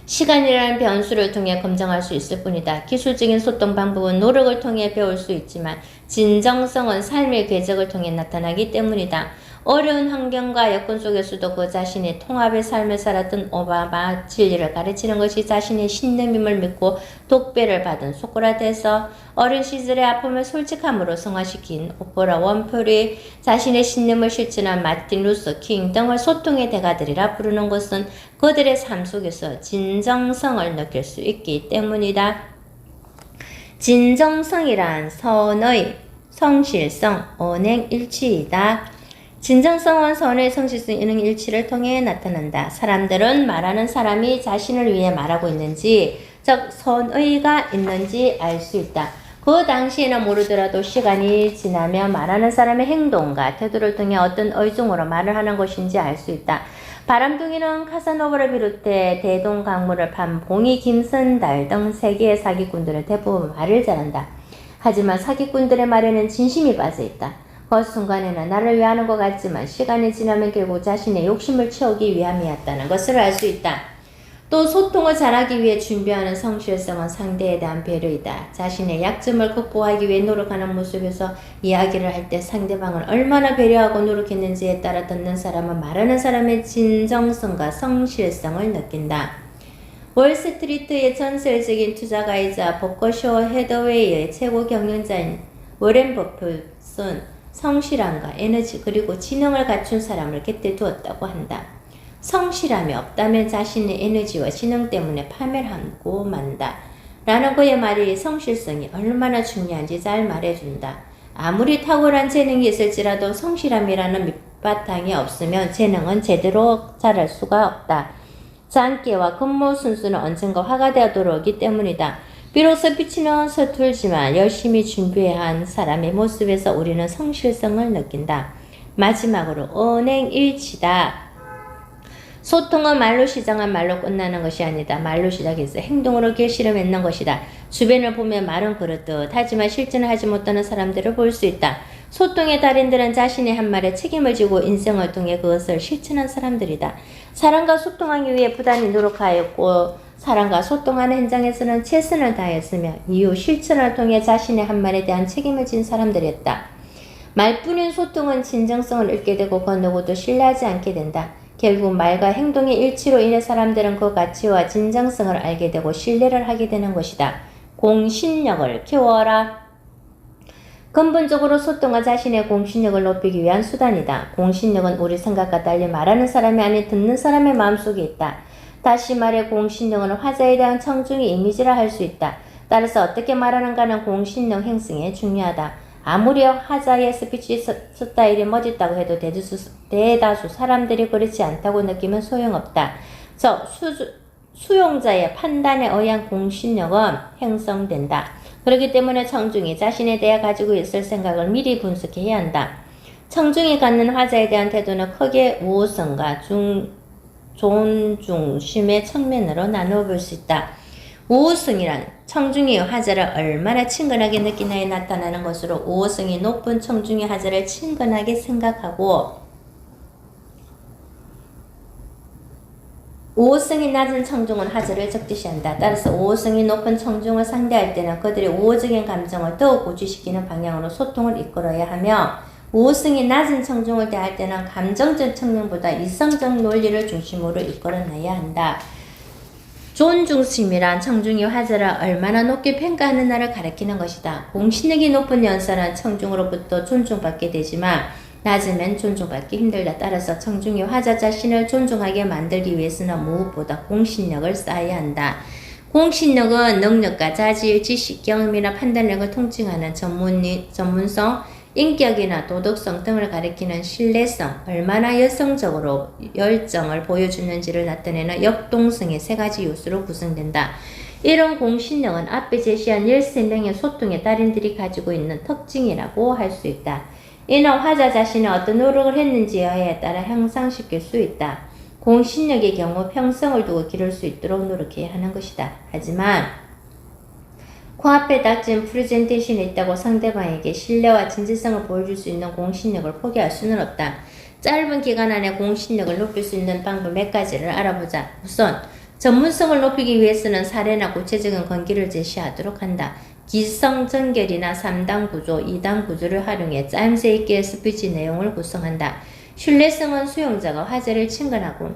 시간이라는 변수를 통해 검증할 수 있을 뿐이다. 기술적인 소통 방법은 노력을 통해 배울 수 있지만 진정성은 삶의 궤적을 통해 나타나기 때문이다. 어려운 환경과 여건 속에서도 그 자신의 통합의 삶을 살았던 오바마 진리를 가르치는 것이 자신의 신념임을 믿고 독배를 받은 소크라테스, 어린 시절의 아픔을 솔직함으로 승화시킨 오프라 원풀이, 자신의 신념을 실천한 마틴 루서 킹 등을 소통의 대가들이라 부르는 것은 그들의 삶 속에서 진정성을 느낄 수 있기 때문이다. 진정성이란 선의, 성실성, 언행일치이다. 진정성은 선의 성실성, 언행일치를 통해 나타난다. 사람들은 말하는 사람이 자신을 위해 말하고 있는지, 즉 선의가 있는지 알 수 있다. 그 당시에는 모르더라도 시간이 지나면 말하는 사람의 행동과 태도를 통해 어떤 의중으로 말을 하는 것인지 알 수 있다. 바람둥이는 카사노바를 비롯해 대동강물을 판 봉이, 김선달 등 세계의 사기꾼들은 대부분 말을 잘한다. 하지만 사기꾼들의 말에는 진심이 빠져있다. 그 순간에는 나를 위하는 것 같지만 시간이 지나면 결국 자신의 욕심을 채우기 위함이었다는 것을 알 수 있다. 또 소통을 잘하기 위해 준비하는 성실성은 상대에 대한 배려이다. 자신의 약점을 극복하기 위해 노력하는 모습에서 이야기를 할 때 상대방을 얼마나 배려하고 노력했는지에 따라 듣는 사람은 말하는 사람의 진정성과 성실성을 느낀다. 월스트리트의 전 세계적인 투자가이자 버커셔 해더웨이의 최고 경영자인 워렌 버핏은 성실함과 에너지 그리고 지능을 갖춘 사람을 곁에 두었다고 한다. 성실함이 없다면 자신의 에너지와 지능 때문에 파멸하고 만다. 라는 그의 말이 성실성이 얼마나 중요한지 잘 말해준다. 아무리 탁월한 재능이 있을지라도 성실함이라는 밑바탕이 없으면 재능은 제대로 자랄 수가 없다. 장기와 근무 순수는 언젠가 화가 되도록 오기 때문이다. 비로소 빛이는 서툴지만 열심히 준비한 사람의 모습에서 우리는 성실성을 느낀다. 마지막으로 언행일치다. 소통은 말로 시작한 말로 끝나는 것이 아니다. 말로 시작해서 행동으로 결실을 맺는 것이다. 주변을 보면 말은 그렇듯 하지만 실천을 하지 못하는 사람들을 볼 수 있다. 소통의 달인들은 자신의 한 말에 책임을 지고 인생을 통해 그것을 실천한 사람들이다. 사람과 소통하기 위해 부단히 노력하였고 사람과 소통하는 현장에서는 최선을 다했으며 이후 실천을 통해 자신의 한 말에 대한 책임을 진 사람들이었다. 말뿐인 소통은 진정성을 잃게 되고 그 누구도 신뢰하지 않게 된다. 결국 말과 행동의 일치로 인해 사람들은 그 가치와 진정성을 알게 되고 신뢰를 하게 되는 것이다. 공신력을 키워라. 근본적으로 소통은 자신의 공신력을 높이기 위한 수단이다. 공신력은 우리 생각과 달리 말하는 사람이 아닌 듣는 사람의 마음속에 있다. 다시 말해 공신력은 화자에 대한 청중의 이미지라 할 수 있다. 따라서 어떻게 말하는가는 공신력 형성에 중요하다. 아무리 화자의 스피치 스타일이 멋있다고 해도 대다수 사람들이 그렇지 않다고 느끼면 소용없다. 즉 수용자의 판단에 의한 공신력은 형성된다. 그렇기 때문에 청중이 자신에 대해 가지고 있을 생각을 미리 분석해야 한다. 청중이 갖는 화자에 대한 태도는 크게 우호성과 존중심의 측면으로 나누어 볼 수 있다. 우호성이란 청중이 화자를 얼마나 친근하게 느끼나에 나타나는 것으로 우호성이 높은 청중이 화자를 친근하게 생각하고 우호성이 낮은 청중은 화자를 적대시한다. 따라서 우호성이 높은 청중을 상대할 때는 그들의 우호적인 감정을 더욱 고취시키는 방향으로 소통을 이끌어야 하며 우호성이 낮은 청중을 대할 때는 감정적 측면보다 이성적 논리를 중심으로 이끌어내야 한다. 존중심이란 청중이 화자를 얼마나 높게 평가하느냐를 가리키는 것이다. 공신력이 높은 연사는 청중으로부터 존중받게 되지만 낮으면 존중받기 힘들다. 따라서 청중이 화자 자신을 존중하게 만들기 위해서는 무엇보다 공신력을 쌓아야 한다. 공신력은 능력과 자질, 지식, 경험이나 판단력을 통칭하는 전문성, 인격이나 도덕성 등을 가리키는 신뢰성, 얼마나 여성적으로 열정을 보여주는지를 나타내는 역동성의 세 가지 요소로 구성된다. 이런 공신력은 앞에 제시한 13명의 소통의 달인들이 가지고 있는 특징이라고 할 수 있다. 이는 화자 자신이 어떤 노력을 했는지에 따라 향상시킬 수 있다. 공신력의 경우 평성을 두고 기를 수 있도록 노력해야 하는 것이다. 하지만 코앞에 닥친 프레젠테이션이 있다고 상대방에게 신뢰와 진실성을 보여줄 수 있는 공신력을 포기할 수는 없다. 짧은 기간 안에 공신력을 높일 수 있는 방법 몇 가지를 알아보자. 우선 전문성을 높이기 위해서는 사례나 구체적인 건기를 제시하도록 한다. 기성전결이나 3단 구조, 2단 구조를 활용해 짜임새 있게 스피치 내용을 구성한다. 신뢰성은 수용자가 화제를 친근하고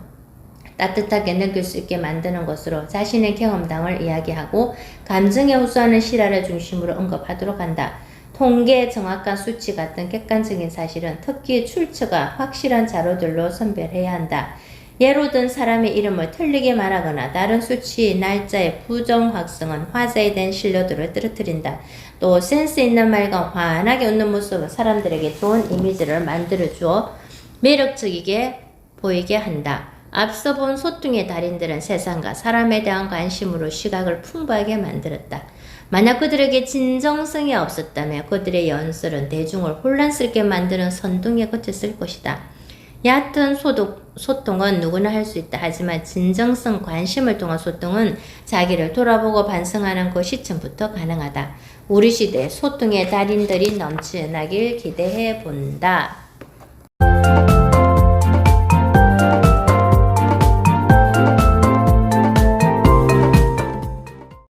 따뜻하게 느낄 수 있게 만드는 것으로 자신의 경험담을 이야기하고 감정에 호소하는 실화를 중심으로 언급하도록 한다. 통계, 정확한 수치 같은 객관적인 사실은 특히 출처가 확실한 자료들로 선별해야 한다. 예로 든 사람의 이름을 틀리게 말하거나 다른 수치, 날짜의 부정확성은 화제에 대한 신뢰도를 떨어뜨린다. 또 센스 있는 말과 환하게 웃는 모습은 사람들에게 좋은 이미지를 만들어주어 매력적이게 보이게 한다. 앞서 본 소통의 달인들은 세상과 사람에 대한 관심으로 시각을 풍부하게 만들었다. 만약 그들에게 진정성이 없었다면 그들의 연설은 대중을 혼란스럽게 만드는 선동에 그쳤을 것이다. 얕은 소통은 누구나 할 수 있다. 하지만 진정성, 관심을 통한 소통은 자기를 돌아보고 반성하는 그 시점부터 가능하다. 우리 시대 소통의 달인들이 넘쳐나길 기대해 본다.